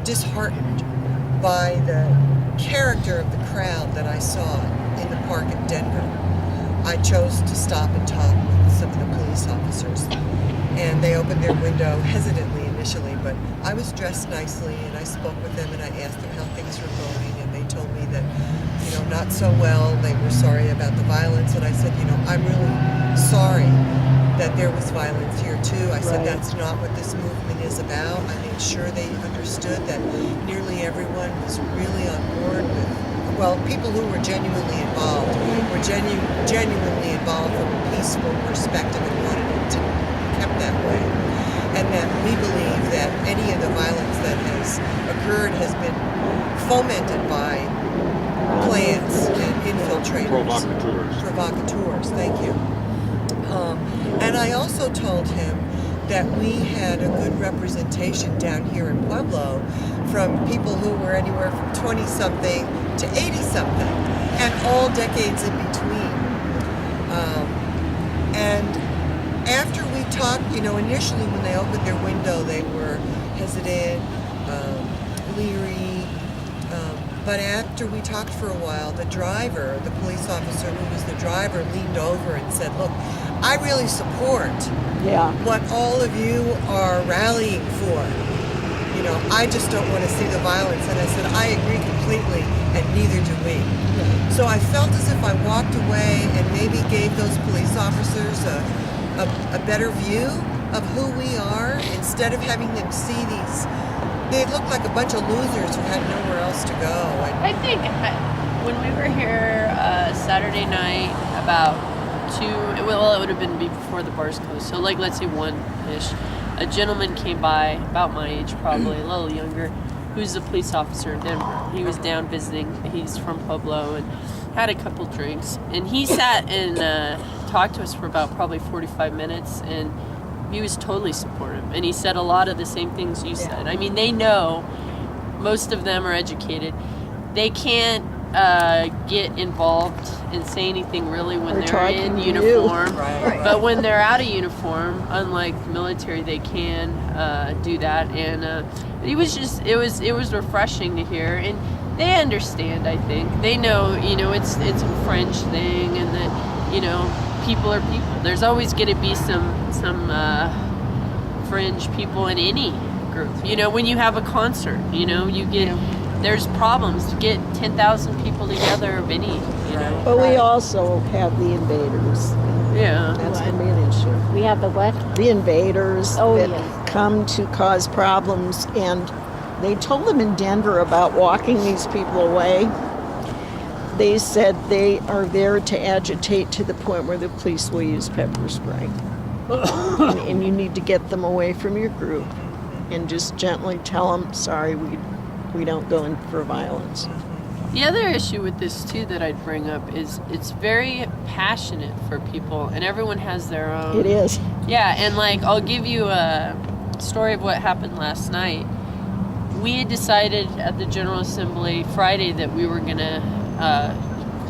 disheartened by the character of the crowd that I saw in the park in Denver, I chose to stop and talk with some of the police officers. And they opened their window hesitantly initially, but I was dressed nicely, and I spoke with them, and I asked them how things were going, and they told me that, not so well. They were sorry about the violence, and I said, I'm really sorry that there was violence here too. I said, that's not what this movement is about. I made sure they understood that nearly everyone was really on board with, people who were genuinely involved were genuinely involved from a peaceful perspective and wanted it to be kept that way. And that we believe that any of the violence that has occurred has been fomented by plants and infiltrators. Provocateurs, thank you. And I also told him that we had a good representation down here in Pueblo from people who were anywhere from 20-something to 80-something, and all decades in between. And after we talked, initially when they opened their window, they were hesitant, leery. But after we talked for a while, the driver, the police officer who was the driver, leaned over and said, look, I really support what all of you are rallying for. I just don't want to see the violence. And I said, I agree completely, and neither do we. So I felt as if I walked away and maybe gave those police officers a better view of who we are, instead of having them see these. They looked like a bunch of losers who had nowhere else to go. I think when we were here Saturday night about 2, it would have been before the bars closed, so let's say 1-ish, a gentleman came by, about my age probably, a little younger, who's a police officer in Denver. He was down visiting. He's from Pueblo and had a couple drinks. And he sat and talked to us for about probably 45 minutes, and he was totally supportive. And he said a lot of the same things you said. I mean, they know, most of them are educated. They can't get involved and say anything really when they're in uniform. But when they're out of uniform, unlike the military, they can do that. And it was refreshing to hear. And they understand, I think. They know, it's a French thing, and that, people are people. There's always going to be some fringe people in any group. When you have a concert, you get... There's problems to get 10,000 people together of any, But we also have the invaders. Yeah. That's going to be an issue. We have the what? The invaders Oh, that yes. come to cause problems. And they told them in Denver about walking these people away. They said they are there to agitate to the point where the police will use pepper spray. and you need to get them away from your group and just gently tell them, sorry, we don't go in for violence. The other issue with this too that I'd bring up is it's very passionate for people, and everyone has their own. It is. Yeah, and I'll give you a story of what happened last night. We had decided at the General Assembly Friday that we were gonna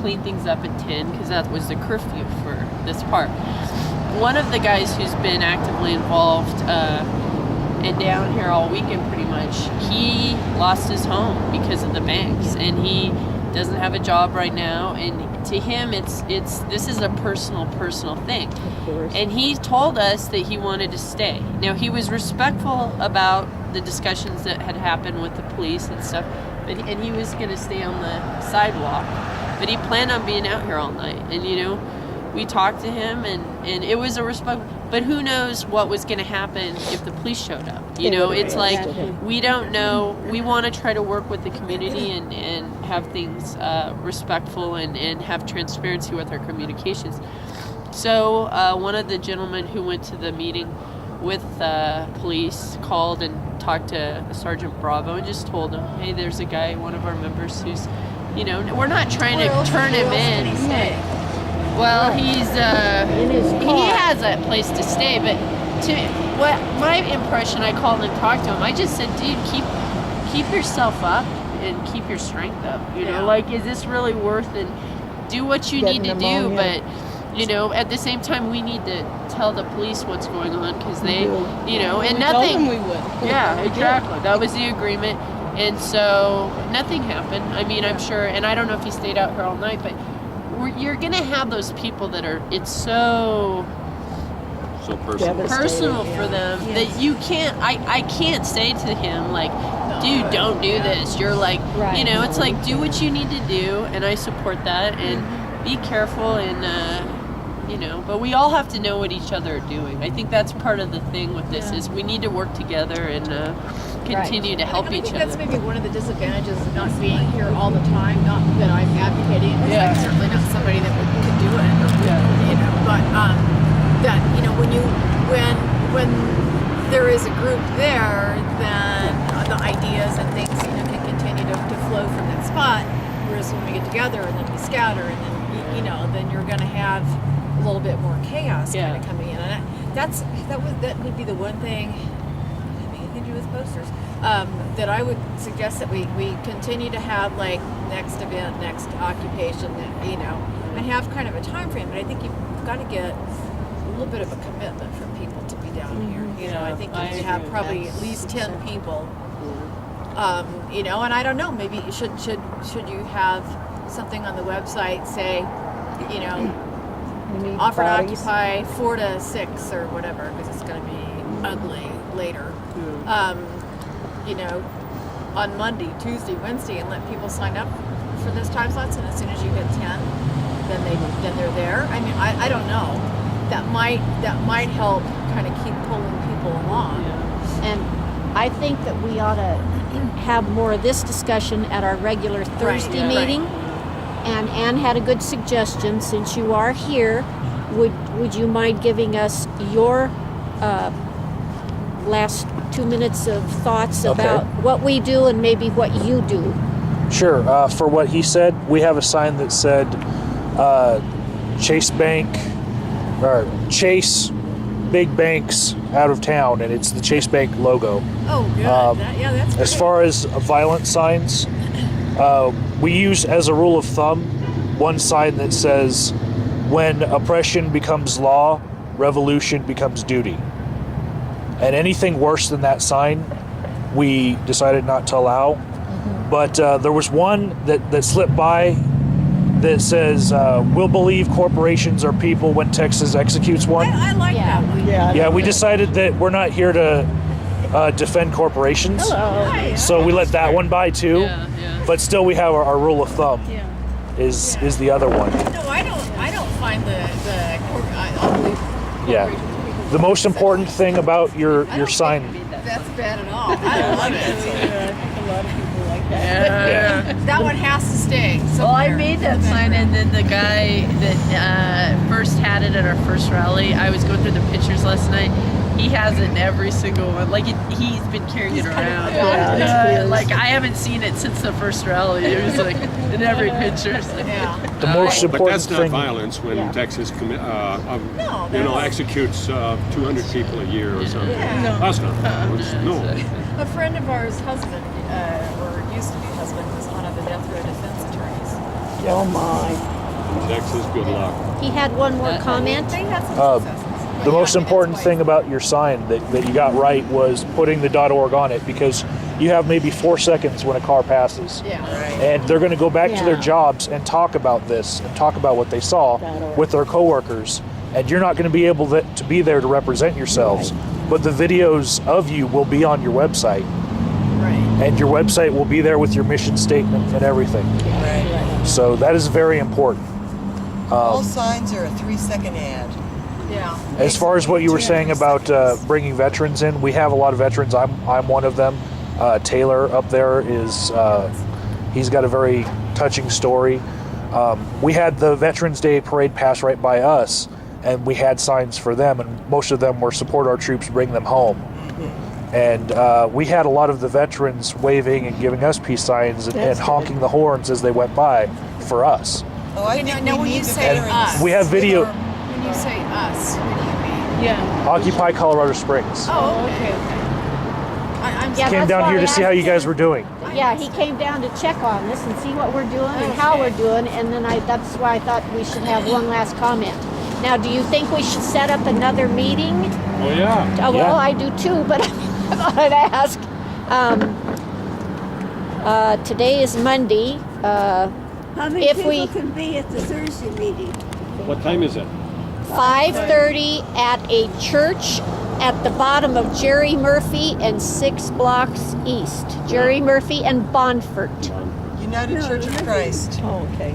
clean things up at 10 because that was the curfew for this park. One of the guys who's been actively involved and down here all weekend pretty much, he lost his home because of the banks, and he doesn't have a job right now, and to him this is a personal thing. Of course. And he told us that he wanted to stay. Now, he was respectful about the discussions that had happened with the police and stuff, and he was going to stay on the sidewalk, but he planned on being out here all night. And we talked to him, and it was a respect. But who knows what was going to happen if the police showed up? It's like we don't know. We want to try to work with the community and have things respectful and have transparency with our communications. So one of the gentlemen who went to the meeting with police called and talked to Sergeant Bravo and just told him, hey, there's a guy, one of our members who's, we're not trying to turn him in. Well, he's he has a place to stay, but what my impression, I called and talked to him. I just said, dude, keep yourself up and keep your strength up. Is this really worth it? Do what you need to do, but at the same time, we need to tell the police what's going on because they, and nothing. Told them we would. Yeah, exactly. That was the agreement, and so nothing happened. I mean, I'm sure, and I don't know if he stayed out here all night, but. You're gonna have those people that are. It's so personal for them that you can't. I can't say to him like, dude, don't do this. You're like, it's like do what you need to do, and I support that. And be careful, and But we all have to know what each other are doing. I think that's part of the thing with this is we need to work together and continue to help each other. That's maybe one of the disadvantages of not being here all the time. Not that I'm advocating, I'm certainly not somebody that could do it, but that when there is a group there, then the ideas and things can continue to flow from that spot. Whereas when we get together and then we scatter, and then then you're going to have a little bit more chaos kind of coming in, and that would be the one thing. With posters that I would suggest that we continue to have like next event, next occupation, and have kind of a time frame. But I think you've got to get a little bit of a commitment from people to be down here. I think you should have probably at least 10 people. And I don't know, maybe should you have something on the website say, offer to occupy 4 to 6 or whatever, because it's going to be ugly later. On Monday, Tuesday, Wednesday, and let people sign up for those time slots. And as soon as you hit 10, then they're there. I mean, I don't know. That might help kind of keep pulling people along. And I think that we ought to have more of this discussion at our regular Thursday meeting. And Ann had a good suggestion. Since you are here, would you mind giving us your last 2 minutes of thoughts about what we do and maybe what you do? Sure. For what he said, we have a sign that said Chase Bank or Chase Big Banks out of town, and it's the Chase Bank logo. Oh, good. That's as far as violent signs, we use as a rule of thumb one sign that says, when oppression becomes law, revolution becomes duty. And anything worse than that sign, we decided not to allow. But there was one that slipped by that says, we'll believe corporations are people when Texas executes one. I like that one. We decided that we're not here to defend corporations. Hello. So we let that one by too. But still we have our rule of thumb is the other one. No, I don't find I'll believe corporations. The most important thing about your sign. That's bad at all. I love it. I think a lot of people like that. That one has to stay. Well, I made that sign, and then the guy that first had it at our first rally, I was going through the pictures last night. He has it in every single one. Like he's been carrying it around. Like I haven't seen it since the first rally. It was like in every picture. So. The most important but that's not thing. violence when Texas executes 200 people a year or something. That's not violence. No. A friend of ours' husband, or used to be husband, was one of the death row defense attorneys. Oh my. Texas, good luck. He had one more comment. They had some successes. The most important thing about your sign that you got right was putting the .org on it, because you have maybe 4 seconds when a car passes. Yeah. And they're going to go back to their Yeah. jobs and talk about this and talk about what they saw with their coworkers. And you're not going to be able to be there to represent yourselves. But the videos of you will be on your website. Right. And your website will be there with your mission statement and everything. Right. So that is very important. All signs are a 3-second ad. Yeah. As far as what you were saying about bringing veterans in, we have a lot of veterans. I'm one of them. Taylor up there is, he's got a very touching story. We had the Veterans Day parade pass right by us, and we had signs for them, and most of them were support our troops, bring them home. And we had a lot of the veterans waving and giving us peace signs and honking the horns as they went by for us. Oh, I Okay, think now we when need you the say veterans. us, We have video. when you say us, what do you mean? Yeah. Occupy Colorado Springs. Oh, okay. I'm Yeah, Came that's down why here I to see how you asked guys him. were doing. Yeah, he came down to check on this and see what we're doing and how we're doing, and then that's why I thought we should have one last comment. Now, do you think we should set up another meeting? Oh, yeah. Well, Yeah. I do too, but I thought I'd ask. Today is Monday. How many If people we- can be at the Thursday meeting? What time is it? 5:30 at a church at the bottom of Jerry Murphy and 6 blocks east. Jerry Murphy and Bonfort. United Church of Christ. Oh, okay.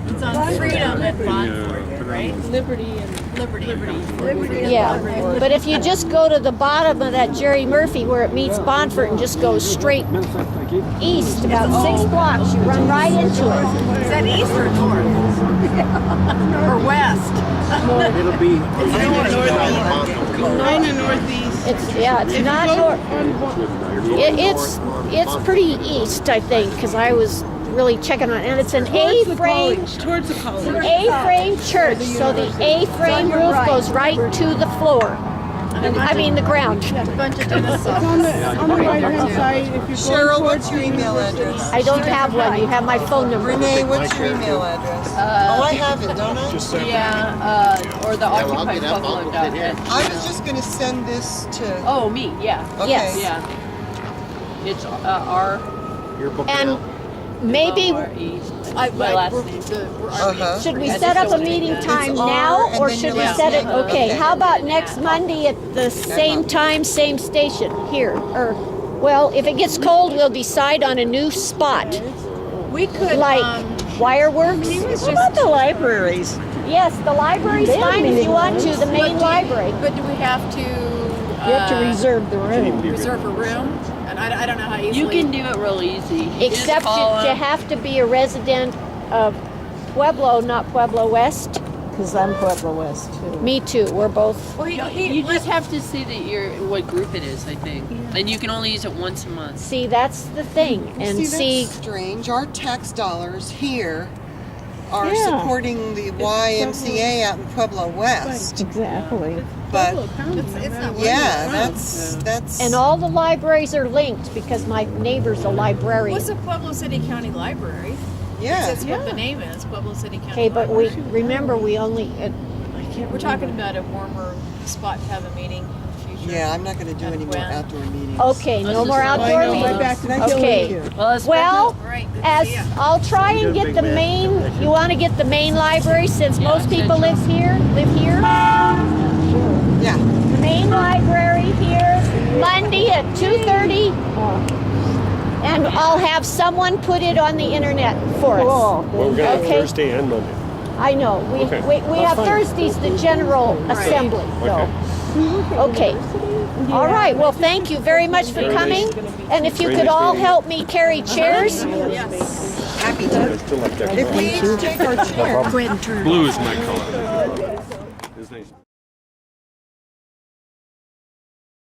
It's on Freedom and Bonfort, right? Liberty and Liberty. Yeah, but if you just go to the bottom of that Jerry Murphy where it meets Bonfort and just go straight east about 6 blocks, you run right into it. Is that east or north? Or west? It'll be. kind of northeast. It's not north. It's pretty east, I think, because I was really checking on it. And it's an A-frame. Towards the college. A-frame church, so the A-frame roof goes right to the floor. I mean the ground. A bunch of tennis On the right hand side, if you're going Cheryl, towards what's your email address? I don't have one. You have my phone number. Renee, what's your email address? Oh, I have it, don't I? Yeah, or the Occupy Pueblo .net. I was just going to send this to. Oh, me, yeah. Okay. Yes. Yeah. It's R. And maybe My last name. Uh-huh. should we set up a meeting time now, and or then should your we last set it? name. Okay. Okay. How about next Monday at the same time, same station here? Or, well, if it gets cold, we'll decide on a new spot, We could, like Wireworks. What about the libraries? Yes, the library's They have fine if you meeting want to. rooms. The main library. But do we have to? You have to reserve the room. reserve a room? And I don't know how easily. You can do it real easy. You just Except call you them. have to be a resident of Pueblo, not Pueblo West. Because I'm Pueblo West, too. Me too. We're both. Well, You just have to say that you're what group it is, I think, and you can only use it once a month. See, that's the thing. And see, that's strange. Our tax dollars here are Yeah. supporting the YMCA out in Pueblo West. Exactly. But it's not yeah, that's. and all the libraries are linked because my neighbor's a librarian. What's the Pueblo City County Library? Yeah. That's what the name is, Pueblo City County Okay, but we Library. remember we only. We're talking about a warmer spot to have a meeting in the future. Yeah, I'm not going to do And any more when? outdoor meetings. Okay, no more outdoor I know, my meetings. back and I Okay. Well, it's Well, All right, good to as see ya. I'll try and get the main. You want to get the main library since most people live here. Yeah. The main library here, Monday at 2:30. And I'll have someone put it on the internet for us. Cool. Well, we're gonna have Okay. Thursday and Monday. I know. We Okay. have Thursdays, the general assembly. So. Okay. All right. Well, thank you very much for coming. And if you Very could nice all meeting you. help me carry chairs. Happy to. I still like that. If we each take our chair. Blue is my color. It's nice.